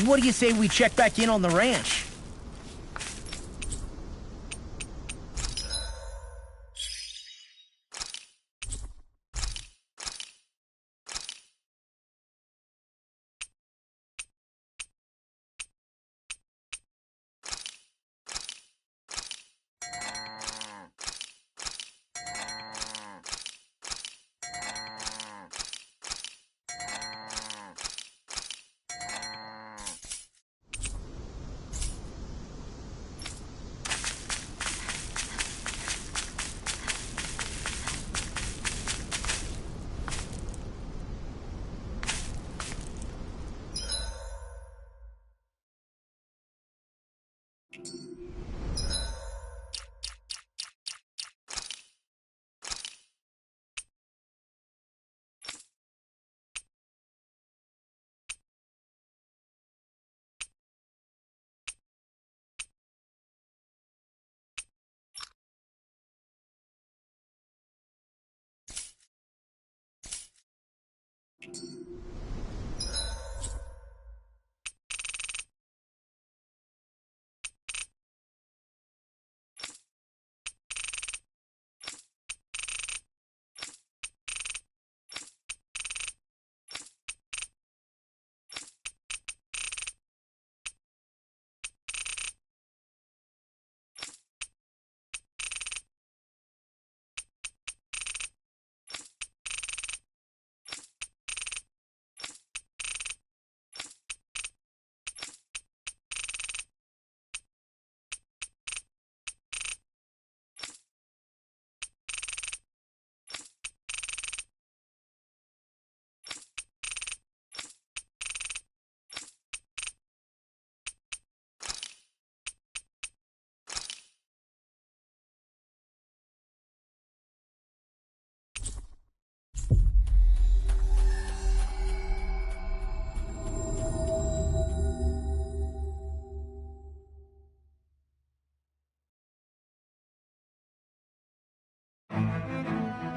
[SPEAKER 6] What do you say we check back in on the ranch?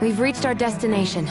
[SPEAKER 2] We've reached our destination.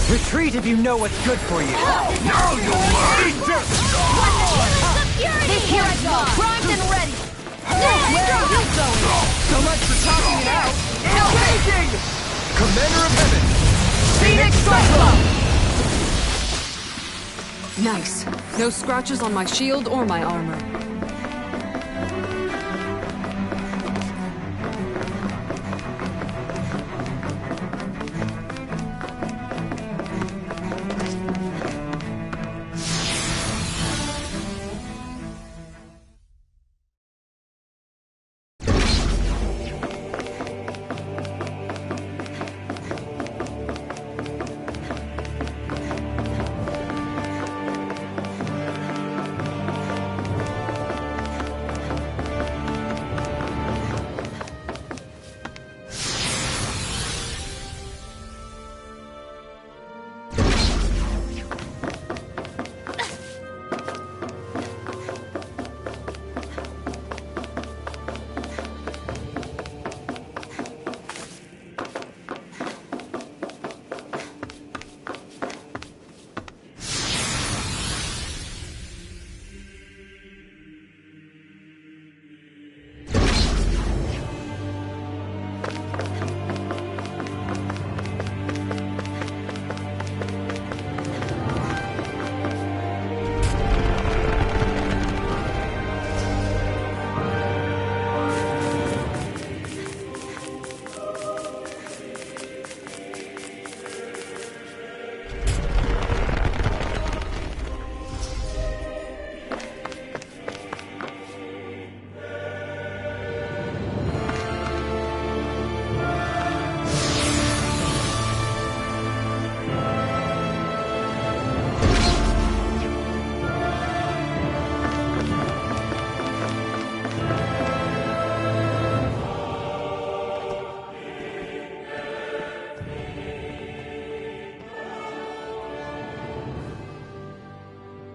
[SPEAKER 3] Retreat if you know what's good for you.
[SPEAKER 5] Now you'll learn! Here I go! Primed and ready! Where are you going?
[SPEAKER 3] So much for talking it out. Engaging! Commander of Heaven!
[SPEAKER 5] Phoenix Cyclone!
[SPEAKER 4] Nice. No scratches on my shield or my armor.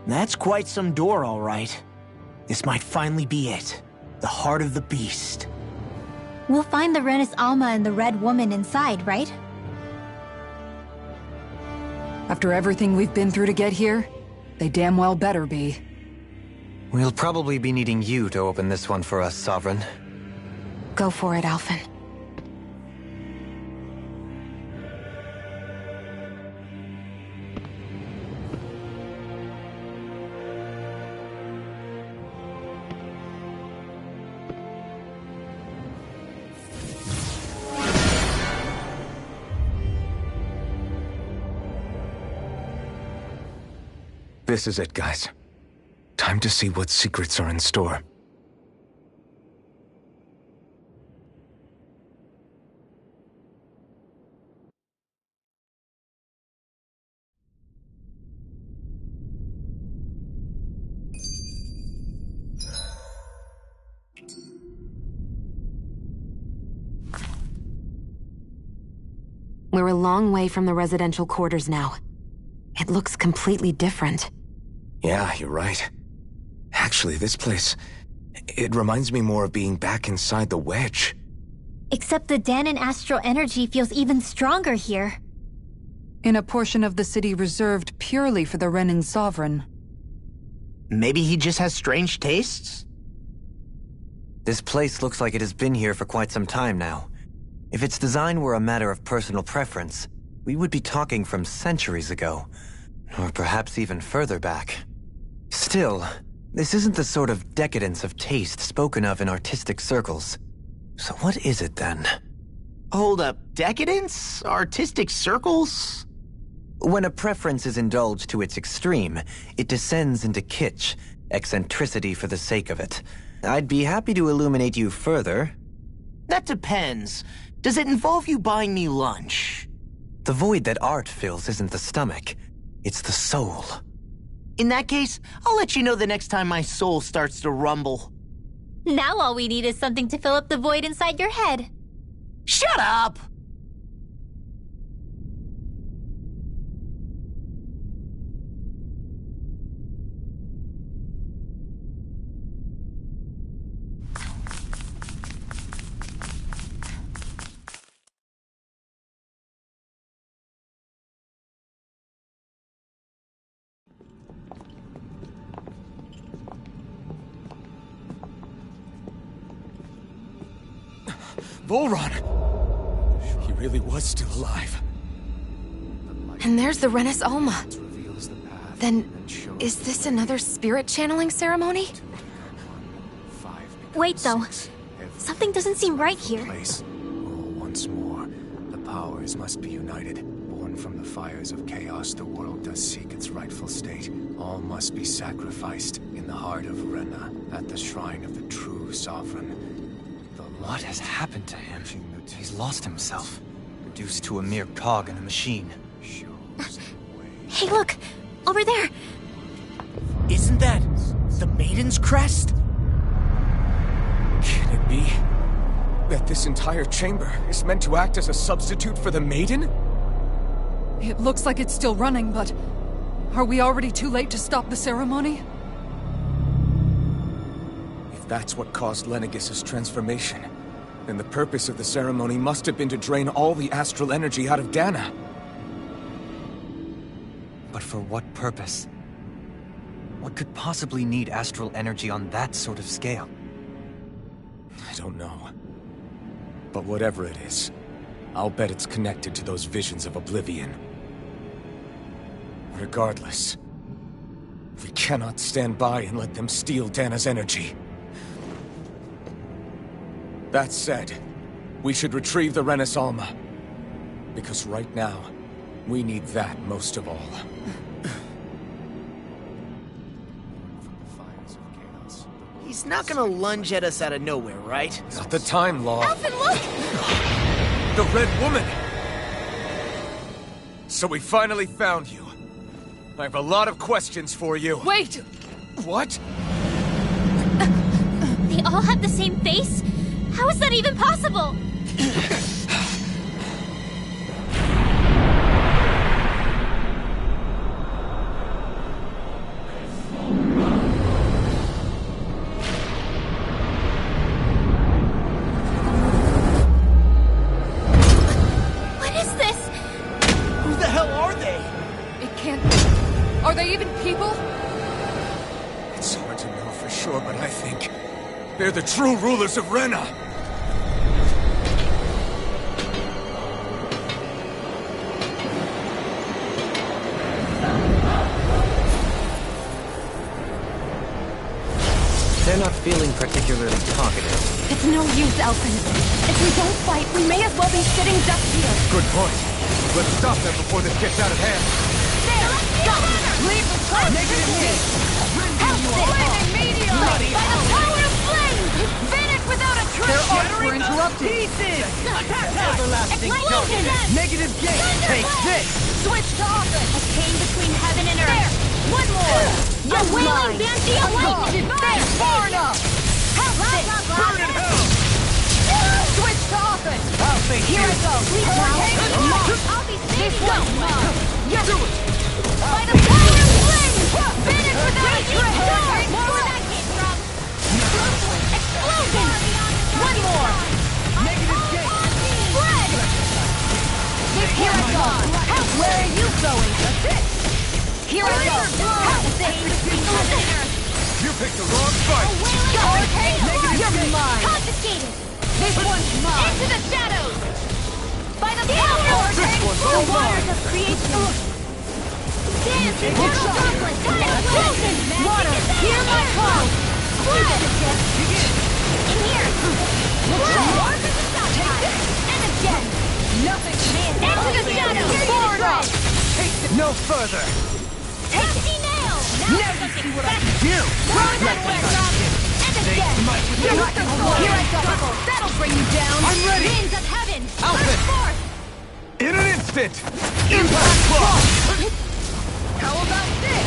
[SPEAKER 6] That's quite some door, all right. This might finally be it. The heart of the beast.
[SPEAKER 5] We'll find the Renis Alma and the Red Woman inside, right?
[SPEAKER 4] After everything we've been through to get here, they damn well better be.
[SPEAKER 3] We'll probably be needing you to open this one for us, Sovereign.
[SPEAKER 2] Go for it, Alphen.
[SPEAKER 1] This is it, guys. Time to see what secrets are in store.
[SPEAKER 2] We're a long way from the residential quarters now. It looks completely different.
[SPEAKER 1] Yeah, you're right. Actually, this place... it reminds me more of being back inside the Wedge.
[SPEAKER 5] Except the Danon astral energy feels even stronger here.
[SPEAKER 4] In a portion of the city reserved purely for the Renin Sovereign.
[SPEAKER 6] Maybe he just has strange tastes?
[SPEAKER 3] This place looks like it has been here for quite some time now. If its design were a matter of personal preference, we would be talking from centuries ago. Or perhaps even further back. Still, this isn't the sort of decadence of taste spoken of in artistic circles. So what is it then?
[SPEAKER 6] Hold up, decadence? Artistic circles?
[SPEAKER 3] When a preference is indulged to its extreme, it descends into kitsch, eccentricity for the sake of it. I'd be happy to illuminate you further.
[SPEAKER 6] That depends. Does it involve you buying me lunch?
[SPEAKER 3] The void that art fills isn't the stomach, it's the soul.
[SPEAKER 6] In that case, I'll let you know the next time my soul starts to rumble.
[SPEAKER 5] Now all we need is something to fill up the void inside your head.
[SPEAKER 6] Shut up!
[SPEAKER 1] Volron! He really was still alive.
[SPEAKER 2] And there's the Renis Alma. Then, is this another spirit channeling ceremony?
[SPEAKER 5] Wait, though. Something doesn't seem right here.
[SPEAKER 1] Once more, the powers must be united. Born from the fires of chaos, the world does seek its rightful state. All must be sacrificed in the heart of Rena, at the shrine of the true sovereign.
[SPEAKER 3] What has happened to him? He's lost himself, reduced to a mere cog in a machine.
[SPEAKER 5] Hey, look! Over there!
[SPEAKER 6] Isn't that the Maiden's crest?
[SPEAKER 1] Can it be that this entire chamber is meant to act as a substitute for the Maiden?
[SPEAKER 4] It looks like it's still running, but... are we already too late to stop the ceremony?
[SPEAKER 1] If that's what caused Lenegis' transformation, then the purpose of the ceremony must have been to drain all the astral energy out of Dana.
[SPEAKER 3] But for what purpose? What could possibly need astral energy on that sort of scale?
[SPEAKER 1] I don't know. But whatever it is, I'll bet it's connected to those visions of oblivion. Regardless, we cannot stand by and let them steal Dana's energy. That said, we should retrieve the Renis Alma. Because right now, we need that most of all.
[SPEAKER 6] He's not gonna lunge at us out of nowhere, right?
[SPEAKER 1] Not the time, Law.
[SPEAKER 5] Alphen, look!
[SPEAKER 1] The Red Woman! So we finally found you. I have a lot of questions for you.
[SPEAKER 4] Wait!
[SPEAKER 1] What?
[SPEAKER 5] They all have the same face? How is that even possible?
[SPEAKER 4] people?
[SPEAKER 1] It's hard to know for sure, but I think they're the true rulers of Rena.
[SPEAKER 3] They're not feeling particularly talkative.
[SPEAKER 7] It's no use, Elfin. If we don't fight, we may as well be sitting ducks here.
[SPEAKER 1] Good point. Let's stop them before this gets out of hand.
[SPEAKER 7] There! Stop! Leave the course! Negative hit! Help this! Immediately! By the power of flame! Finish without a trace!
[SPEAKER 4] Their arcs were interrupted!
[SPEAKER 6] Pieces! Everlasting
[SPEAKER 7] Explosion!
[SPEAKER 6] Negative gate! Take this!
[SPEAKER 7] Switch to offense!
[SPEAKER 5] A chain between heaven and earth.
[SPEAKER 7] There! One more!
[SPEAKER 5] A wailing banshee of lightning!
[SPEAKER 7] There! Far enough! Help this!
[SPEAKER 6] Burn in hell!
[SPEAKER 7] Switch to offense!
[SPEAKER 6] I'll face
[SPEAKER 7] Here I go! Hurricane launch!
[SPEAKER 5] I'll be
[SPEAKER 7] This
[SPEAKER 5] saving
[SPEAKER 7] one's
[SPEAKER 5] you.
[SPEAKER 7] mine! Yes! Do it! By the power of flame! Finish without a trace!
[SPEAKER 5] More where that came from.
[SPEAKER 7] Explosion! One more!
[SPEAKER 6] Negative gate!
[SPEAKER 7] Spread! Here I go! Help! Where are you going? That's it! Here I go! Help this!
[SPEAKER 1] You picked the wrong fight!
[SPEAKER 7] Hurricane! You're mine!
[SPEAKER 5] Confiscated.
[SPEAKER 7] This one's mine!
[SPEAKER 5] Into the shadows.
[SPEAKER 7] By the power of
[SPEAKER 5] The waters of creation. Dance eternal conflict. Explosion.
[SPEAKER 7] water! Hear my call!
[SPEAKER 5] Spread. In here. Spread. And again.
[SPEAKER 7] Nothing
[SPEAKER 5] Into the shadows.
[SPEAKER 7] Far enough!
[SPEAKER 6] No further!
[SPEAKER 5] Rusty nail.
[SPEAKER 6] Never see what I can do!
[SPEAKER 5] Throw that way, Rob. And again.
[SPEAKER 7] Here I go! That'll bring you down!
[SPEAKER 6] I'm ready!
[SPEAKER 5] Winds of heaven.
[SPEAKER 6] Alpha.
[SPEAKER 5] Burst forth.
[SPEAKER 1] In an instant!
[SPEAKER 6] Impact block!
[SPEAKER 7] How about this?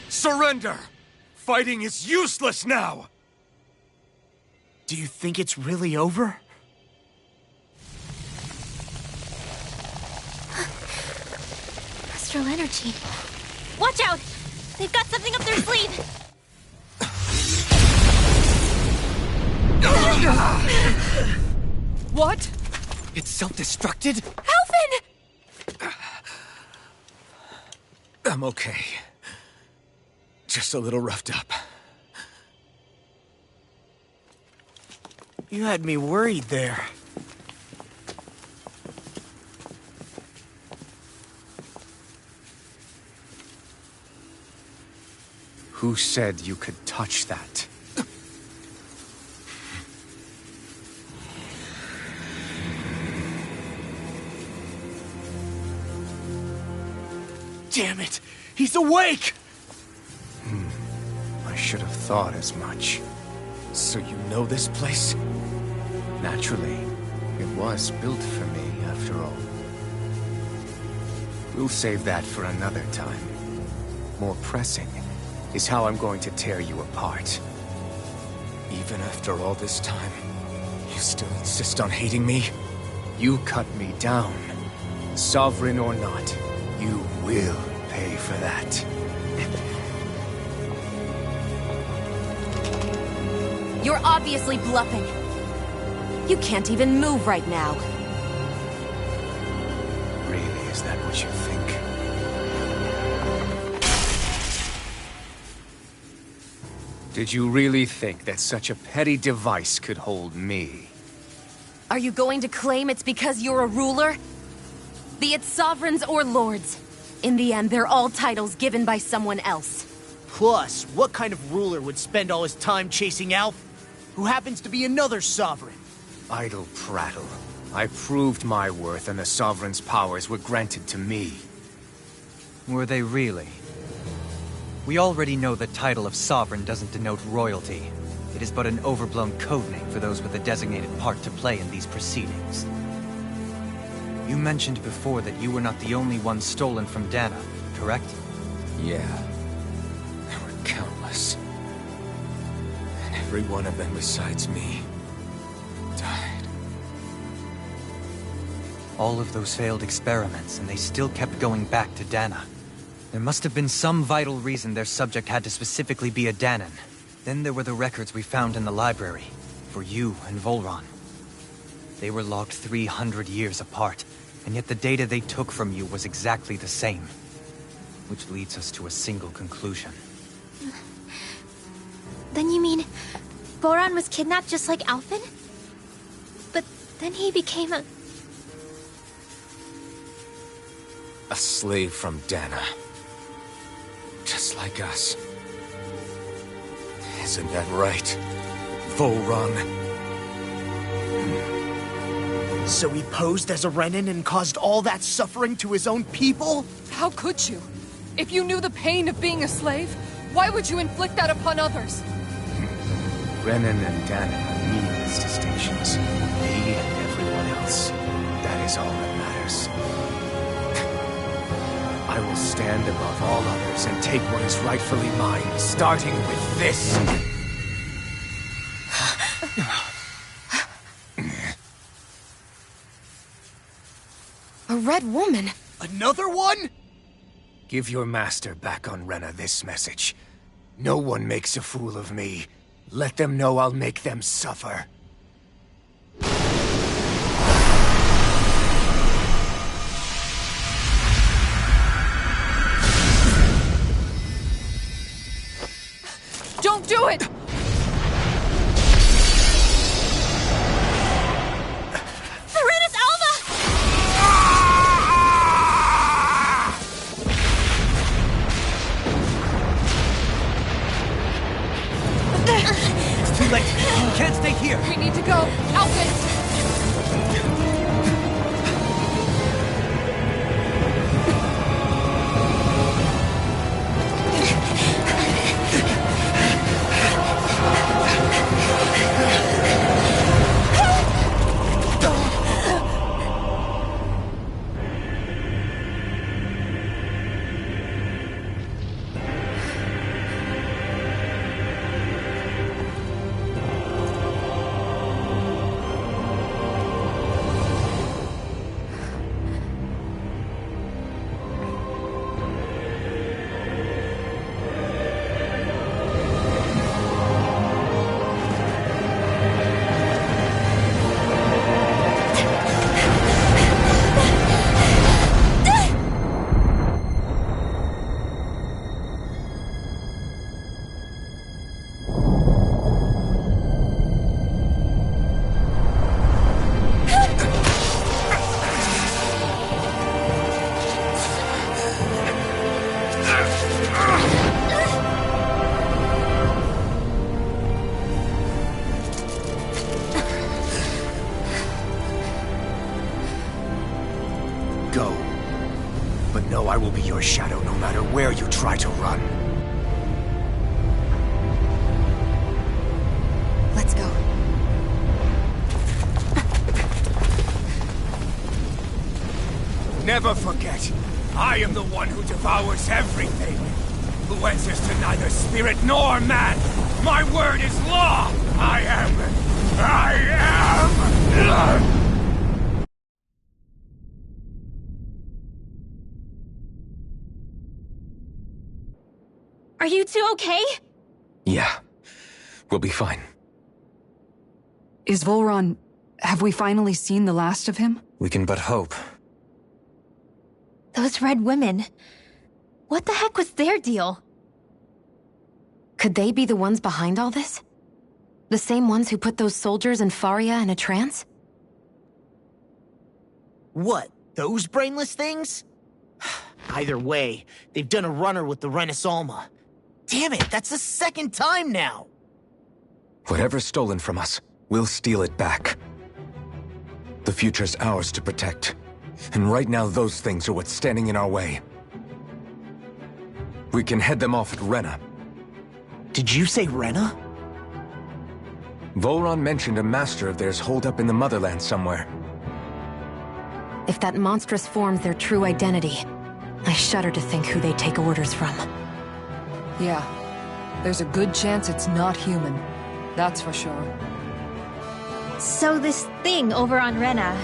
[SPEAKER 1] Surrender! Fighting is useless now!
[SPEAKER 6] Do you think it's really over?
[SPEAKER 5] Astral energy. Watch out! They've got something up their sleeve.
[SPEAKER 4] What?
[SPEAKER 1] It's self-destructed?
[SPEAKER 5] Elfin!
[SPEAKER 1] I'm okay. Just a little roughed up.
[SPEAKER 6] You had me worried there.
[SPEAKER 1] Who said you could touch that?
[SPEAKER 6] Damn it! He's awake!
[SPEAKER 1] I should have thought as much. So you know this place? Naturally. It was built for me, after all. We'll save that for another time. More pressing is how I'm going to tear you apart. Even after all this time, you still insist on hating me? You cut me down. Sovereign or not, you will pay for that.
[SPEAKER 7] You're obviously bluffing. You can't even move right now.
[SPEAKER 1] Really, is that what you think? Did you really think that such a petty device could hold me?
[SPEAKER 7] Are you going to claim it's because you're a ruler? Be it sovereigns or lords. In the end, they're all titles given by someone else.
[SPEAKER 6] Plus, what kind of ruler would spend all his time chasing Alf, who happens to be another sovereign?
[SPEAKER 1] Idle prattle. I proved my worth and the Sovereign's powers were granted to me.
[SPEAKER 3] Were they really? We already know the title of Sovereign doesn't denote royalty. It is but an overblown codename for those with a designated part to play in these proceedings. You mentioned before that you were not the only one stolen from Dana, correct?
[SPEAKER 1] Yeah. There were countless. And every one of them besides me died.
[SPEAKER 3] All of those failed experiments, and they still kept going back to Dana. There must have been some vital reason their subject had to specifically be a Danon. Then there were the records we found in the library, for you and Volron. They were logged 300 years apart, and yet the data they took from you was exactly the same. Which leads us to a single conclusion.
[SPEAKER 5] Then you mean Voron was kidnapped just like Alphen? But then he became a
[SPEAKER 1] slave from Dana. Just like us. Isn't that right, Volron?
[SPEAKER 6] So he posed as a Renin and caused all that suffering to his own people?
[SPEAKER 4] How could you? If you knew the pain of being a slave, why would you inflict that upon others?
[SPEAKER 1] Renin and Dana are meaningless distinctions. Me and everyone else. That is all that matters. I will stand above all others and take what is rightfully mine, starting with this.
[SPEAKER 2] A red woman?
[SPEAKER 6] Another one?
[SPEAKER 1] Give your master back on Rena this message. No one makes a fool of me. Let them know I'll make them suffer.
[SPEAKER 4] Don't do it!
[SPEAKER 5] Serenus Alva!
[SPEAKER 3] It's too late. We can't stay here.
[SPEAKER 4] We need to go. Alphen!
[SPEAKER 1] Go. But know I will be your shadow no matter where you try to run.
[SPEAKER 2] Let's go.
[SPEAKER 1] Never forget, I am the one who devours everything. Who answers to neither spirit nor man. My word is law. I am.
[SPEAKER 5] Are you two okay?
[SPEAKER 1] Yeah. We'll be fine.
[SPEAKER 4] Is Volron... have we finally seen the last of him?
[SPEAKER 3] We can but hope.
[SPEAKER 5] Those red women. What the heck was their deal?
[SPEAKER 2] Could they be the ones behind all this? The same ones who put those soldiers in Faria in a trance?
[SPEAKER 6] What, those brainless things? Either way, they've done a runner with the Renaissance. Damn it, that's the second time now!
[SPEAKER 1] Whatever's stolen from us, we'll steal it back. The future's ours to protect. And right now those things are what's standing in our way. We can head them off at Rena.
[SPEAKER 6] Did you say Rena?
[SPEAKER 1] Volron mentioned a master of theirs holed up in the motherland somewhere.
[SPEAKER 2] If that monstrous form's their true identity, I shudder to think who they take orders from.
[SPEAKER 4] Yeah. There's a good chance it's not human. That's for sure.
[SPEAKER 5] So this thing over on Rena,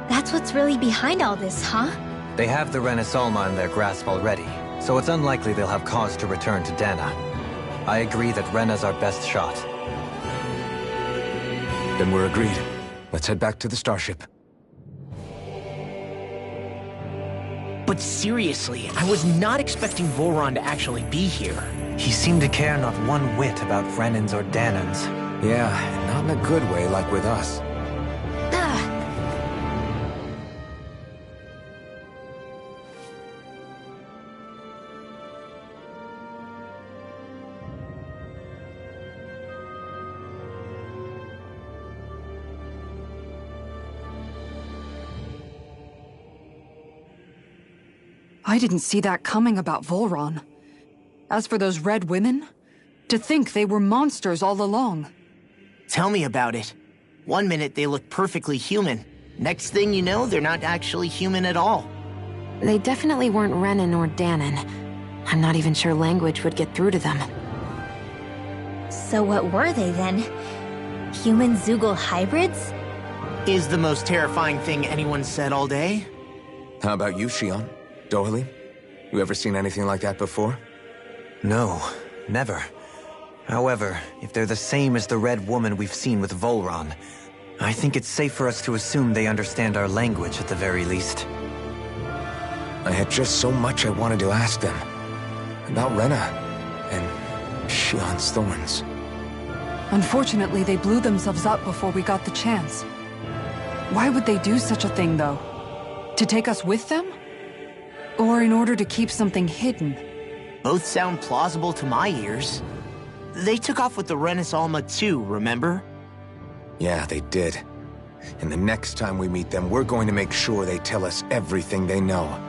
[SPEAKER 5] that's what's really behind all this, huh?
[SPEAKER 3] They have the Renaissance in their grasp already. so it's unlikely they'll have cause to return to Dana. I agree that Rena's our best shot.
[SPEAKER 1] Then we're agreed. Let's head back to the starship.
[SPEAKER 6] But seriously, I was not expecting Voron to actually be here.
[SPEAKER 3] He seemed to care not one whit about Renans or Danans.
[SPEAKER 1] Yeah, not in a good way like with us.
[SPEAKER 4] I didn't see that coming about Volron. As for those red women, to think they were monsters all along.
[SPEAKER 6] Tell me about it. One minute they look perfectly human. Next thing you know, they're not actually human at all.
[SPEAKER 2] They definitely weren't Renan or Danan. I'm not even sure language would get through to them.
[SPEAKER 5] So what were they then? Human Zoogle hybrids?
[SPEAKER 6] Is the most terrifying thing anyone said all day?
[SPEAKER 1] How about you, Shion? Dohalie? You ever seen anything like that before?
[SPEAKER 3] No, never. However, if they're the same as the red woman we've seen with Volron, I think it's safe for us to assume they understand our language at the very least.
[SPEAKER 1] I had just so much I wanted to ask them. About Rena, and Shion's thorns.
[SPEAKER 4] Unfortunately, they blew themselves up before we got the chance. Why would they do such a thing, though? To take us with them? Or in order to keep something hidden?
[SPEAKER 6] Both sound plausible to my ears. They took off with the Renis Alma too, remember?
[SPEAKER 1] Yeah, they did. And the next time we meet them, we're going to make sure they tell us everything they know.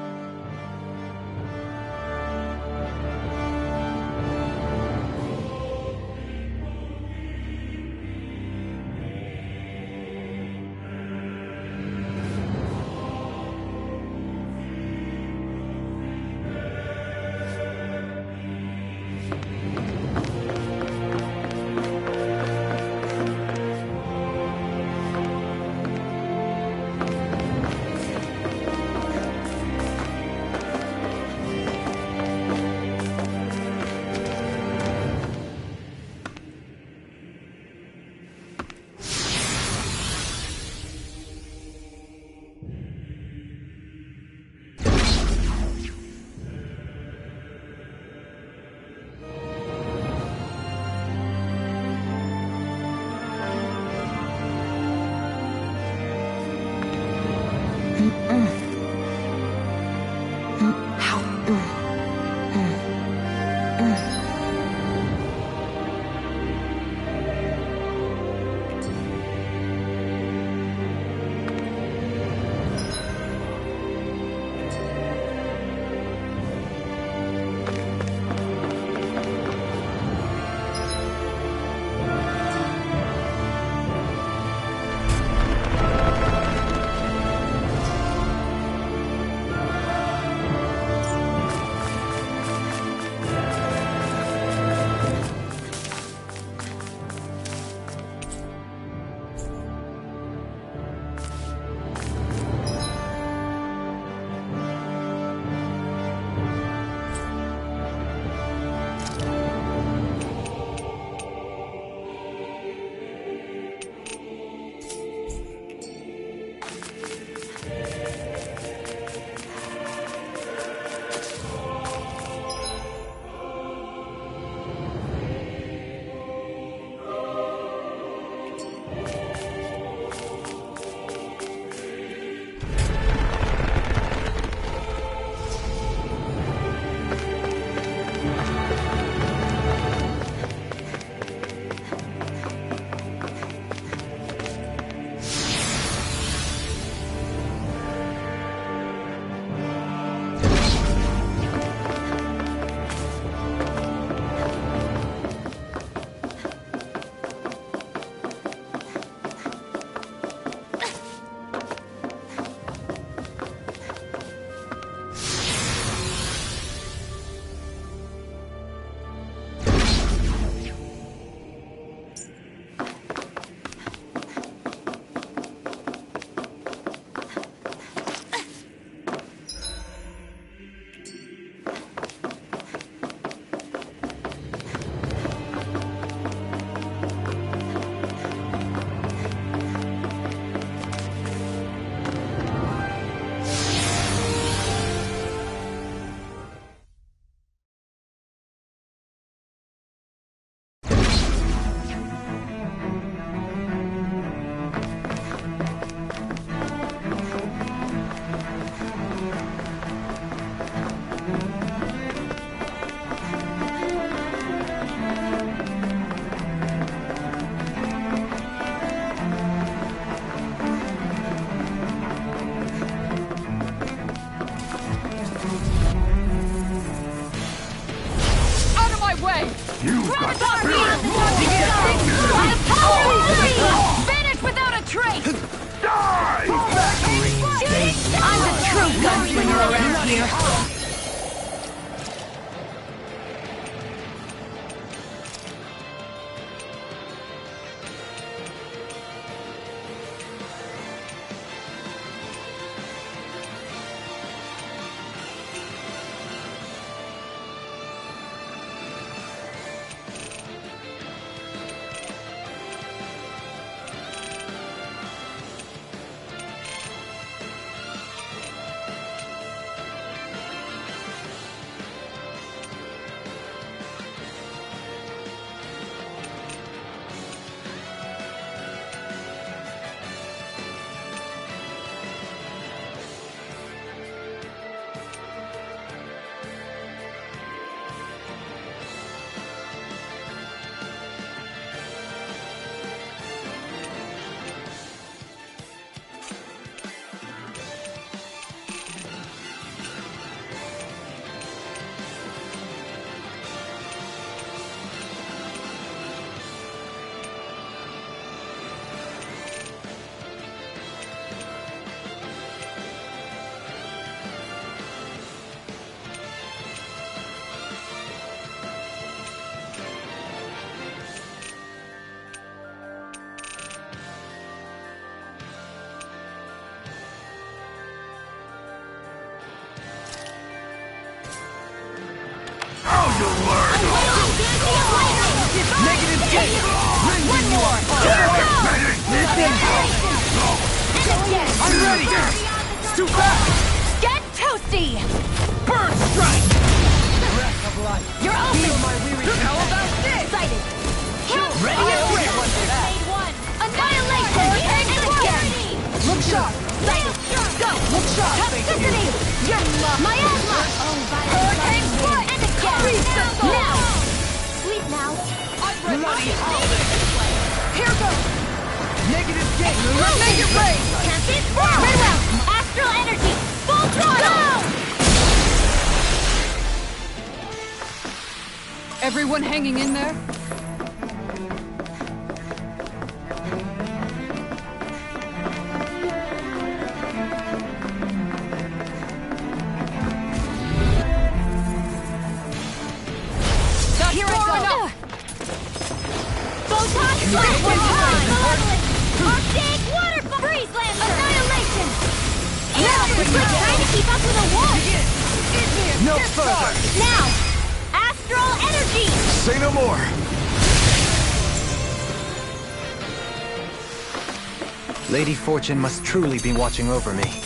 [SPEAKER 5] Vanish without a trace! I'm the true gunslinger around here!
[SPEAKER 8] I'm ready! It's too fast!
[SPEAKER 5] Get toasty!
[SPEAKER 8] Bird strike!
[SPEAKER 5] You're open!
[SPEAKER 8] How about this?
[SPEAKER 5] Excited!
[SPEAKER 8] Ready and ready!
[SPEAKER 5] Made one! Annihilation! And again!
[SPEAKER 8] Look sharp!
[SPEAKER 5] Excited! Go!
[SPEAKER 8] Look sharp!
[SPEAKER 5] Toxicity! Your miasma! Hurricane foot! And again! Now! Sleep now!
[SPEAKER 8] I'm ready! Bloody holiday! Here goes! Negative gate! Make it rain!
[SPEAKER 5] Can't be spoiled! Midwell! Astral energy! Full throttle!
[SPEAKER 4] Everyone hanging in there?
[SPEAKER 5] Here I go! Photon flash! Arctic waterfall! Freeze lancer! Annihilation! Now! We're trying to keep up with the wall!
[SPEAKER 8] No further!
[SPEAKER 5] Now! Astral energy!
[SPEAKER 1] Say no more.
[SPEAKER 3] Lady Fortune must truly be watching over me.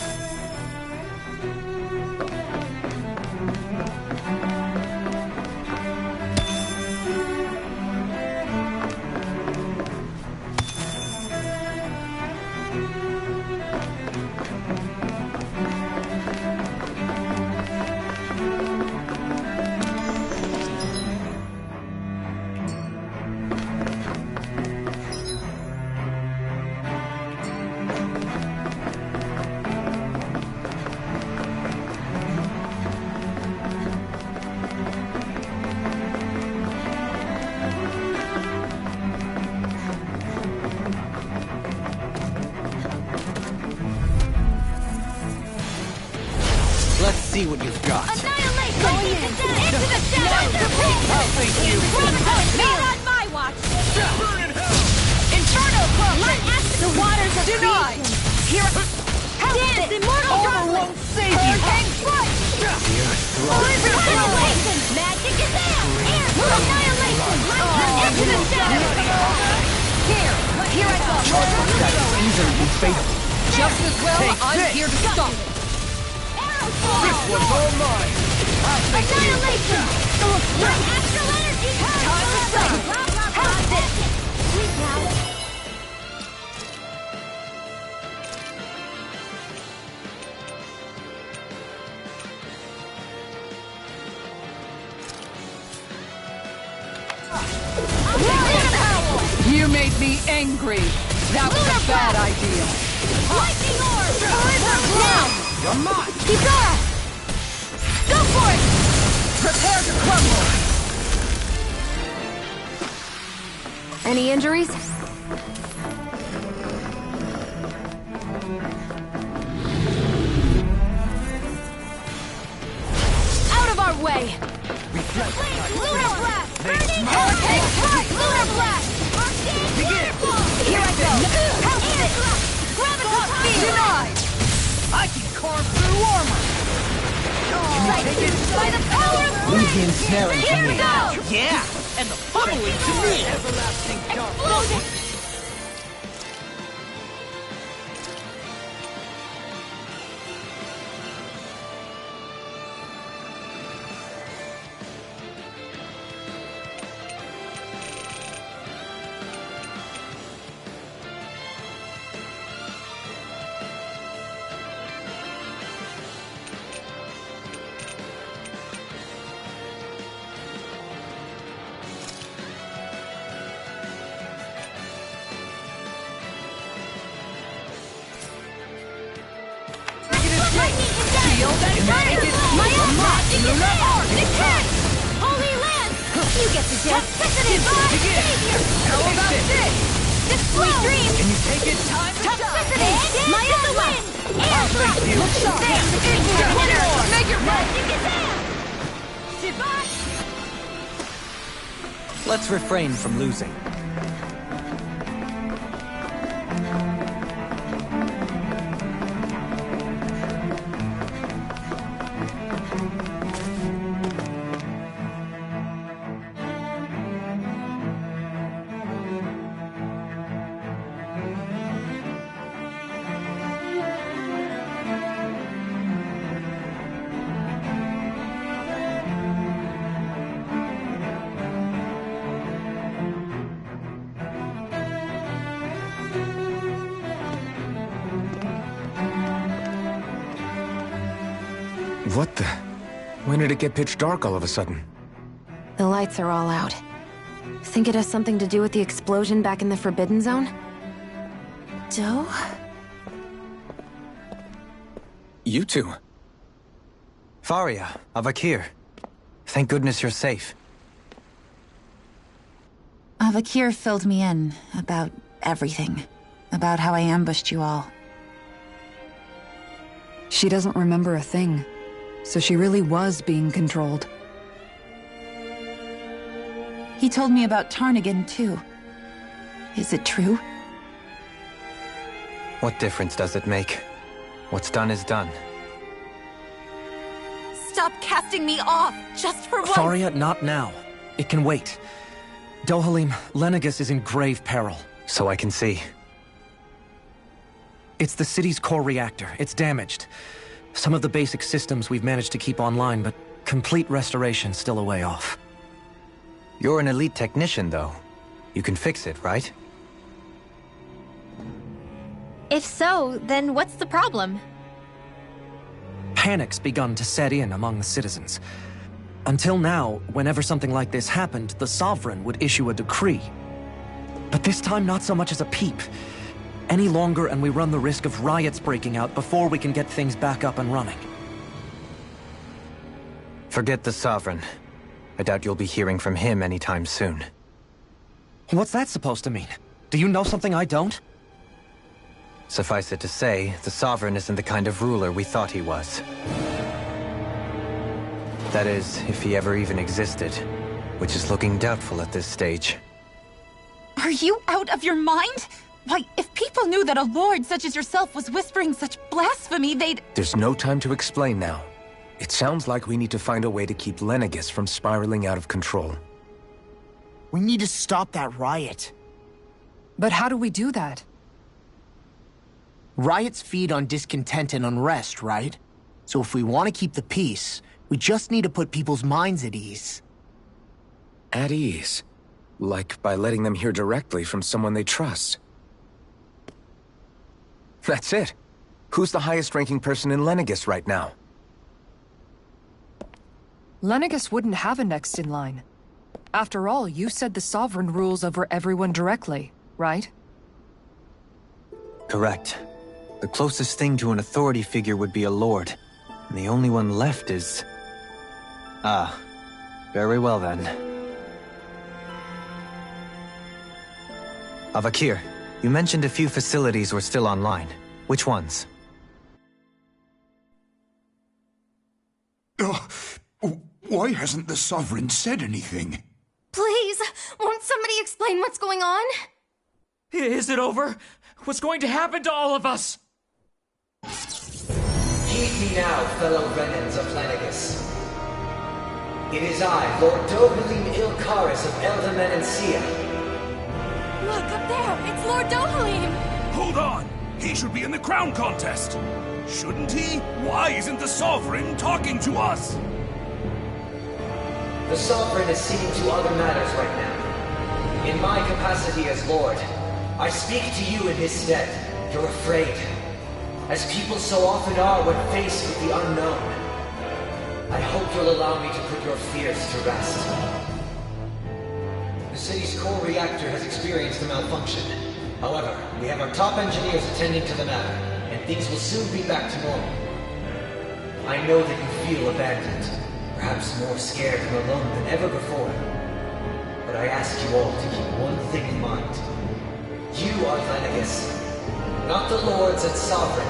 [SPEAKER 3] Let's see what you've got.
[SPEAKER 5] Annihilation! Going in! Into the shadows!
[SPEAKER 8] Oh, thank you!
[SPEAKER 5] Not on my watch! Inferno Club! The waters of creation! Here! Dance! Immortal Droplet!
[SPEAKER 8] Save you!
[SPEAKER 5] Hurricane foot! Annihilation! Magic is there! Air! Annihilation! Into the shadows! Here I go!
[SPEAKER 4] Just as well, I'm here to stop it.
[SPEAKER 8] This one's all mine!
[SPEAKER 5] Annihilation! My astral energy! Time to stop! How's this? Sleep now!
[SPEAKER 4] You made me angry. That was a bad idea.
[SPEAKER 5] Lightning orb! Now!
[SPEAKER 8] You're mine!
[SPEAKER 5] Kizara! Go for it!
[SPEAKER 4] Prepare to crumble.
[SPEAKER 2] Any injuries?
[SPEAKER 5] Out of our way! Lunar Blast! Burning Hurricane! Lunar Blast!
[SPEAKER 8] Begin!
[SPEAKER 5] Here I go! House Stick! Graviton Field!
[SPEAKER 8] Denied! I can carve through armor!
[SPEAKER 5] By the power of
[SPEAKER 8] Leave the
[SPEAKER 5] flame!
[SPEAKER 8] ensnaring to
[SPEAKER 5] Here
[SPEAKER 8] me.
[SPEAKER 5] we go!
[SPEAKER 6] Yeah, and the bubbling to me.
[SPEAKER 8] Everlasting
[SPEAKER 5] Explosion! Holy Land! You get the death! Savior! How about this? This sweet dream!
[SPEAKER 8] Can you take it? Time to
[SPEAKER 5] Toxicity! My the wind! Air thrust! Make your move!
[SPEAKER 3] Let's refrain from losing.
[SPEAKER 1] What the? When did it get pitch dark all of a sudden?
[SPEAKER 2] The lights are all out. Think it has something to do with the explosion back in the Forbidden Zone? Doe?
[SPEAKER 1] You two.
[SPEAKER 3] Faria, Avakir. Thank goodness you're safe.
[SPEAKER 9] Avakir filled me in about everything. About how I ambushed you all.
[SPEAKER 4] She doesn't remember a thing, so she really was being controlled.
[SPEAKER 9] He told me about Tarnigan, too. Is it true?
[SPEAKER 3] What difference does it make? What's done is done.
[SPEAKER 9] Stop casting me off, just for once!
[SPEAKER 10] Faria, not now. It can wait. Dohalim, Lenegis is in grave peril.
[SPEAKER 3] So I can see.
[SPEAKER 10] It's the city's core reactor. It's damaged. Some of the basic systems we've managed to keep online, but complete restoration's still a way off.
[SPEAKER 3] You're an elite technician, though. You can fix it, right?
[SPEAKER 5] If so, then what's the problem?
[SPEAKER 10] Panic's begun to set in among the citizens. Until now, whenever something like this happened, the Sovereign would issue a decree. But this time, not so much as a peep. Any longer, and we run the risk of riots breaking out before we can get things back up and running.
[SPEAKER 3] Forget the Sovereign. I doubt you'll be hearing from him anytime soon.
[SPEAKER 10] What's that supposed to mean? Do you know something I don't?
[SPEAKER 3] Suffice it to say, the Sovereign isn't the kind of ruler we thought he was. That is, if he ever even existed, which is looking doubtful at this stage.
[SPEAKER 9] Are you out of your mind? Why, if people knew that a lord such as yourself was whispering such blasphemy, they'd—
[SPEAKER 1] There's no time to explain now. It sounds like we need to find a way to keep Lenegis from spiraling out of control.
[SPEAKER 6] We need to stop that riot.
[SPEAKER 4] But how do we do that?
[SPEAKER 6] Riots feed on discontent and unrest, right? So if we want to keep the peace, we just need to put people's minds at ease.
[SPEAKER 1] At ease? Like by letting them hear directly from someone they trust. That's it. Who's the highest-ranking person in Lenegis right now?
[SPEAKER 4] Lenegis wouldn't have a next in line. After all, you said the Sovereign rules over everyone directly, right?
[SPEAKER 3] Correct. The closest thing to an authority figure would be a lord. And the only one left is... Ah. Very well then. Avakir, you mentioned a few facilities were still online. Which ones?
[SPEAKER 11] Why hasn't the Sovereign said anything?
[SPEAKER 2] Please, won't somebody explain what's going on?
[SPEAKER 12] Is it over? What's going to happen to all of us?
[SPEAKER 13] Heed me now, fellow Renans of Lenegus. It is I, Lord Dohalim Ilkaris of Eldaman and Sia.
[SPEAKER 5] Look, up there! It's Lord Dohalim!
[SPEAKER 11] Hold on! He should be in the crown contest! Shouldn't he? Why isn't the Sovereign talking to us?
[SPEAKER 13] The Sovereign is seeing to other matters right now. In my capacity as Lord, I speak to you in his stead. You're afraid, as people so often are when faced with the unknown. I hope you'll allow me to put your fears to rest. The city's core reactor has experienced a malfunction. However, we have our top engineers attending to the matter, and things will soon be back to normal. I know that you feel abandoned, perhaps more scared and alone than ever before. But I ask you all to keep one thing in mind. You are Lenegus, not the Lords and Sovereign.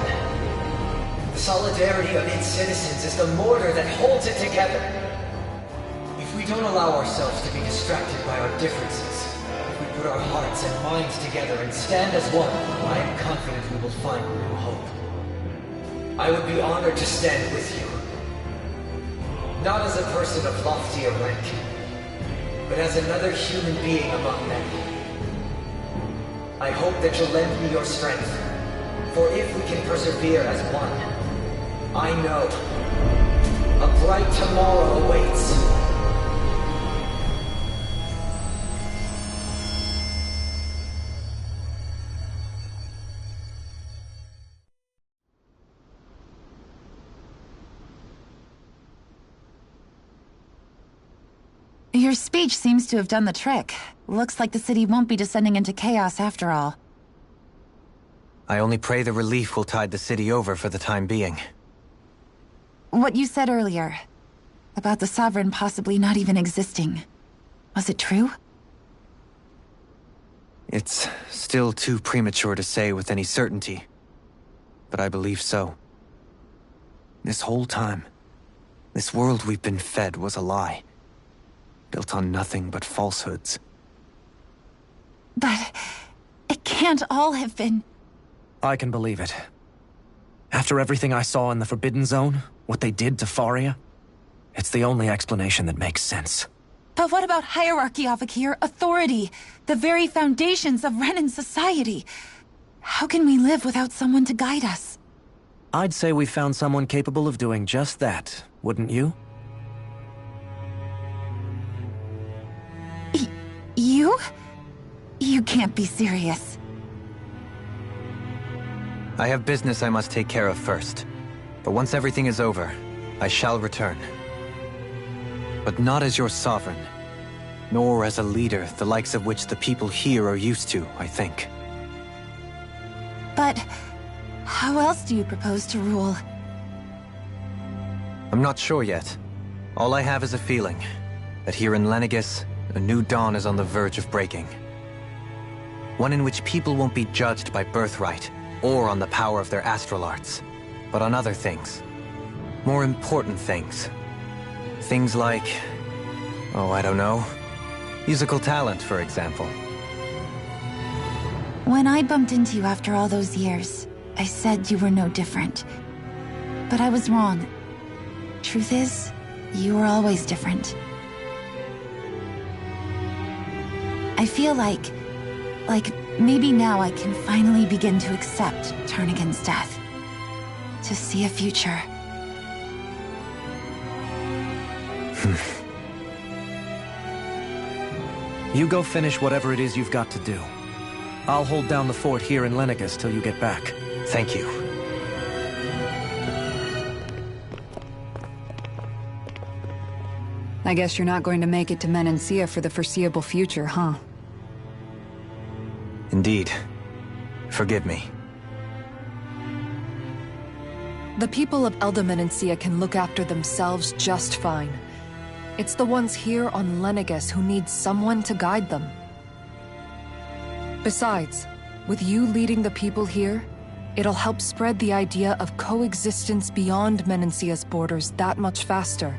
[SPEAKER 13] The solidarity of its citizens is the mortar that holds it together. If we don't allow ourselves to be distracted by our differences, if we put our hearts and minds together and stand as one, I am confident we will find new hope. I would be honored to stand with you. Not as a person of loftier rank, but as another human being among many. I hope that you'll lend me your strength, for if we can persevere as one, I know a bright tomorrow awaits.
[SPEAKER 9] Your speech seems to have done the trick. Looks like the city won't be descending into chaos after all.
[SPEAKER 3] I only pray the relief will tide the city over for the time being.
[SPEAKER 9] What you said earlier, about the Sovereign possibly not even existing, was it true?
[SPEAKER 3] It's still too premature to say with any certainty, but I believe so. This whole time, this world we've been fed was a lie, built on nothing but falsehoods.
[SPEAKER 9] But it can't all have been...
[SPEAKER 10] I can believe it. After everything I saw in the Forbidden Zone, what they did to Faria, it's the only explanation that makes sense.
[SPEAKER 9] But what about hierarchy, Avakir? Authority? The very foundations of Renan society? How can we live without someone to guide us?
[SPEAKER 10] I'd say we found someone capable of doing just that, wouldn't you?
[SPEAKER 9] You? You can't be serious.
[SPEAKER 3] I have business I must take care of first. But once everything is over, I shall return. But not as your sovereign, nor as a leader the likes of which the people here are used to, I think.
[SPEAKER 9] But how else do you propose to rule?
[SPEAKER 3] I'm not sure yet. All I have is a feeling that here in Lenegus, a new dawn is on the verge of breaking. One in which people won't be judged by birthright or on the power of their astral arts, but on other things. More important things. Things like, oh, I don't know, musical talent, for example.
[SPEAKER 9] When I bumped into you after all those years, I said you were no different. But I was wrong. Truth is, you were always different. I feel like maybe now I can finally begin to accept Turnagain's death. To see a future.
[SPEAKER 10] You go finish whatever it is you've got to do. I'll hold down the fort here in Lenegus till you get back.
[SPEAKER 3] Thank you.
[SPEAKER 4] I guess you're not going to make it to Menancia for the foreseeable future, huh?
[SPEAKER 3] Indeed. Forgive me.
[SPEAKER 14] The people of Menancia can look after themselves just fine. It's the ones here on Lenegus who need someone to guide them. Besides, with you leading the people here, it'll help spread the idea of coexistence beyond Menancia's borders that much faster.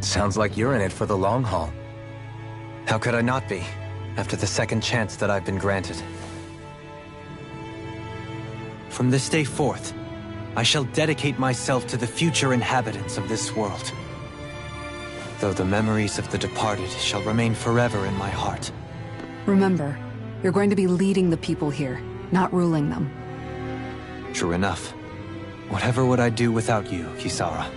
[SPEAKER 1] Sounds like you're in it for the long haul.
[SPEAKER 3] How could I not be, after the second chance that I've been granted? From this day forth, I shall dedicate myself to the future inhabitants of this world. Though the memories of the departed shall remain forever in my heart.
[SPEAKER 4] Remember, you're going to be leading the people here, not ruling them.
[SPEAKER 3] True enough. Whatever would I do without you, Kisara?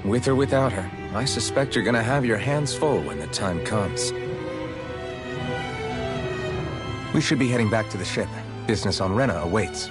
[SPEAKER 1] With or without her, I suspect you're gonna have your hands full when the time comes. We should be heading back to the ship. Business on Rena awaits.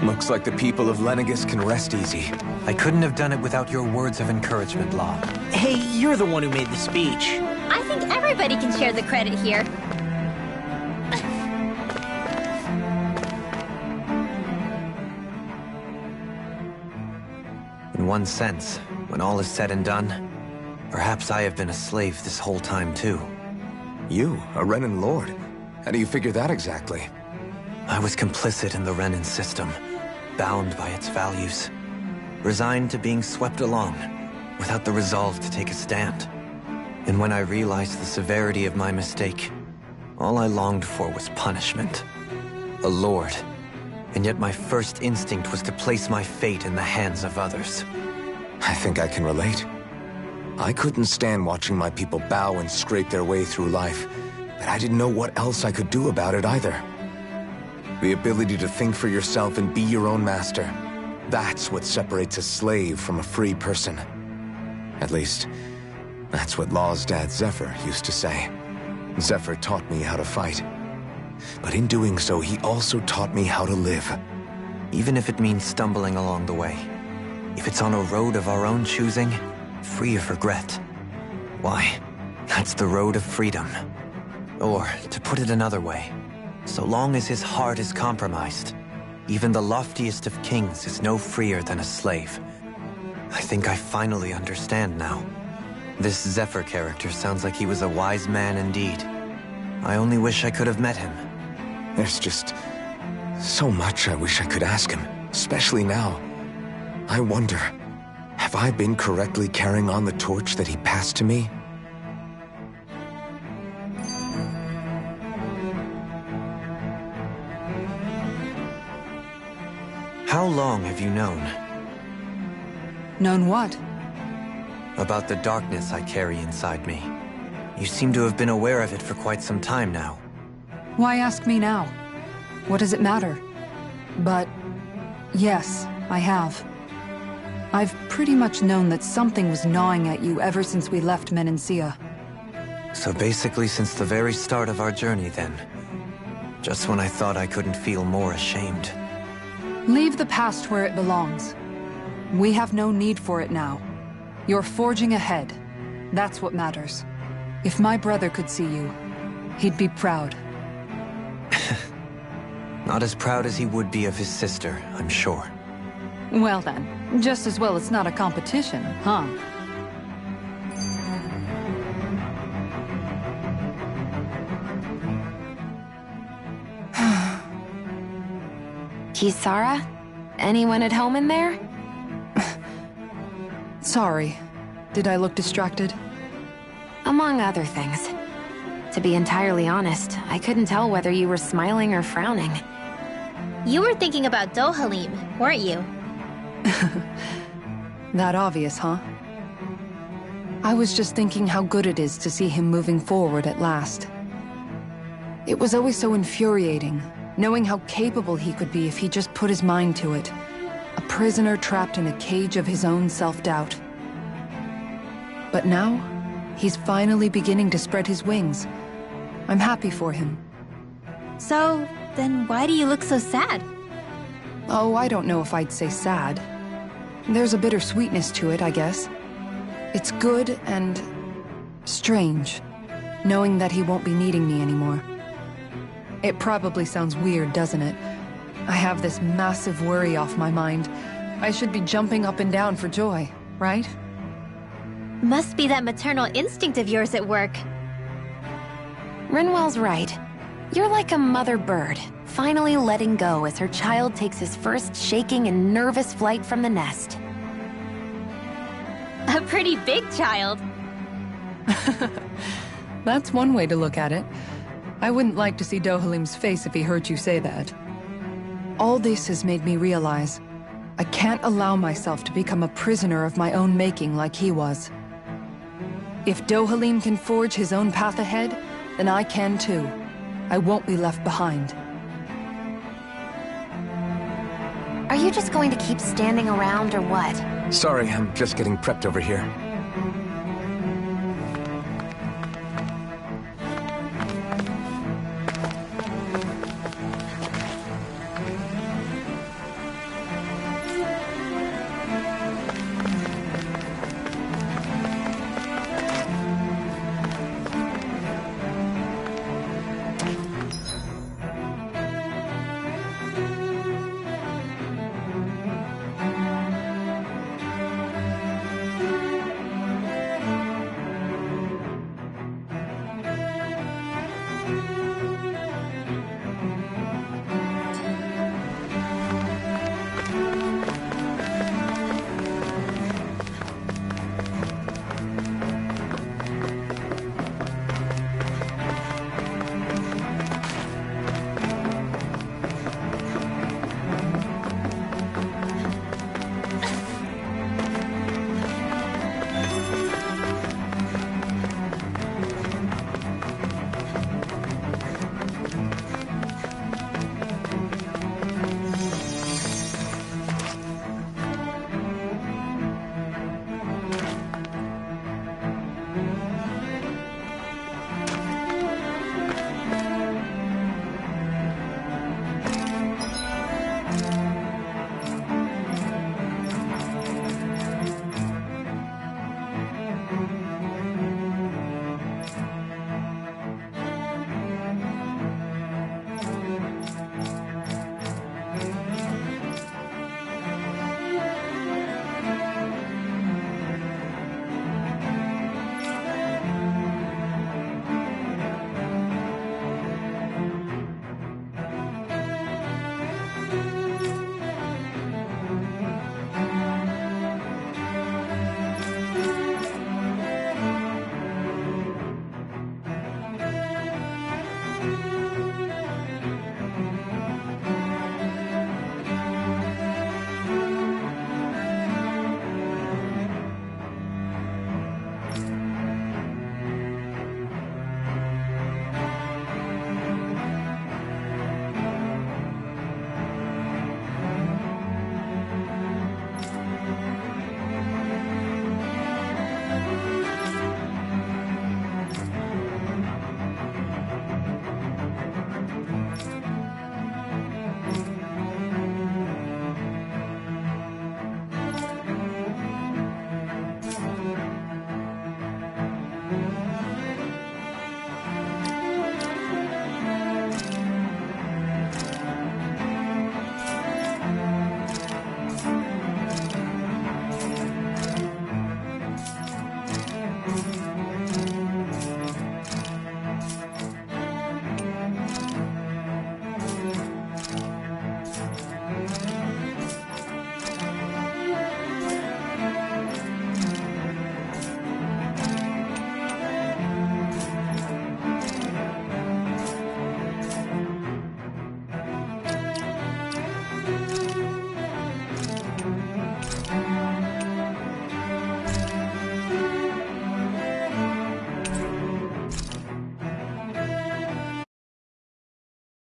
[SPEAKER 1] Looks like the people of Lenegis can rest easy.
[SPEAKER 3] I couldn't have done it without your words of encouragement, Law.
[SPEAKER 6] Hey, you're the one who made the speech.
[SPEAKER 5] I think everybody can share the credit here.
[SPEAKER 3] In one sense, when all is said and done, perhaps I have been a slave this whole time too.
[SPEAKER 1] You, a Renan Lord? How do you figure that exactly?
[SPEAKER 3] I was complicit in the Renan system, bound by its values, resigned to being swept along, without the resolve to take a stand. And when I realized the severity of my mistake, all I longed for was punishment. A lord. And yet my first instinct was to place my fate in the hands of others.
[SPEAKER 1] I think I can relate. I couldn't stand watching my people bow and scrape their way through life, but I didn't know what else I could do about it either. The ability to think for yourself and be your own master. That's what separates a slave from a free person. At least, that's what Law's dad Zephyr used to say. Zephyr taught me how to fight. But in doing so, he also taught me how to live.
[SPEAKER 3] Even if it means stumbling along the way. If it's on a road of our own choosing, free of regret. Why, that's the road of freedom. Or, to put it another way, so long as his heart is compromised, even the loftiest of kings is no freer than a slave. I think I finally understand now. This Zephyr character sounds like he was a wise man indeed. I only wish I could have met him.
[SPEAKER 1] There's just so much I wish I could ask him, especially now. I wonder, have I been correctly carrying on the torch that he passed to me?
[SPEAKER 3] How long have you known?
[SPEAKER 4] Known what?
[SPEAKER 3] About the darkness I carry inside me. You seem to have been aware of it for quite some time now.
[SPEAKER 4] Why ask me now? What does it matter? But yes, I have. I've pretty much known that something was gnawing at you ever since we left Menancia.
[SPEAKER 3] So basically since the very start of our journey then. Just when I thought I couldn't feel more ashamed.
[SPEAKER 4] Leave the past where it belongs. We have no need for it now. You're forging ahead. That's what matters. If my brother could see you, he'd be proud.
[SPEAKER 3] Not as proud as he would be of his sister, I'm sure.
[SPEAKER 4] Well then, just as well it's not a competition, huh?
[SPEAKER 2] Kisara? Anyone at home in there?
[SPEAKER 14] Sorry. Did I look distracted?
[SPEAKER 2] Among other things. To be entirely honest, I couldn't tell whether you were smiling or frowning.
[SPEAKER 5] You were thinking about Dohalim, weren't you?
[SPEAKER 14] That obvious, huh? I was just thinking how good it is to see him moving forward at last. It was always so infuriating, knowing how capable he could be if he just put his mind to it. A prisoner trapped in a cage of his own self-doubt. But now, he's finally beginning to spread his wings. I'm happy for him.
[SPEAKER 5] So, then why do you look so sad?
[SPEAKER 14] Oh, I don't know if I'd say sad. There's a bittersweetness to it, I guess. It's good and strange, knowing that he won't be needing me anymore. It probably sounds weird, doesn't it? I have this massive worry off my mind. I should be jumping up and down for joy, right?
[SPEAKER 5] Must be that maternal instinct of yours at work.
[SPEAKER 2] Rinwell's right. You're like a mother bird, finally letting go as her child takes his first shaking and nervous flight from the nest.
[SPEAKER 5] A pretty big child.
[SPEAKER 14] That's one way to look at it. I wouldn't like to see Dohalim's face if he heard you say that. All this has made me realize I can't allow myself to become a prisoner of my own making like he was. If Dohalim can forge his own path ahead, then I can too. I won't be left behind.
[SPEAKER 2] Are you just going to keep standing around or what?
[SPEAKER 1] Sorry, I'm just getting prepped over here.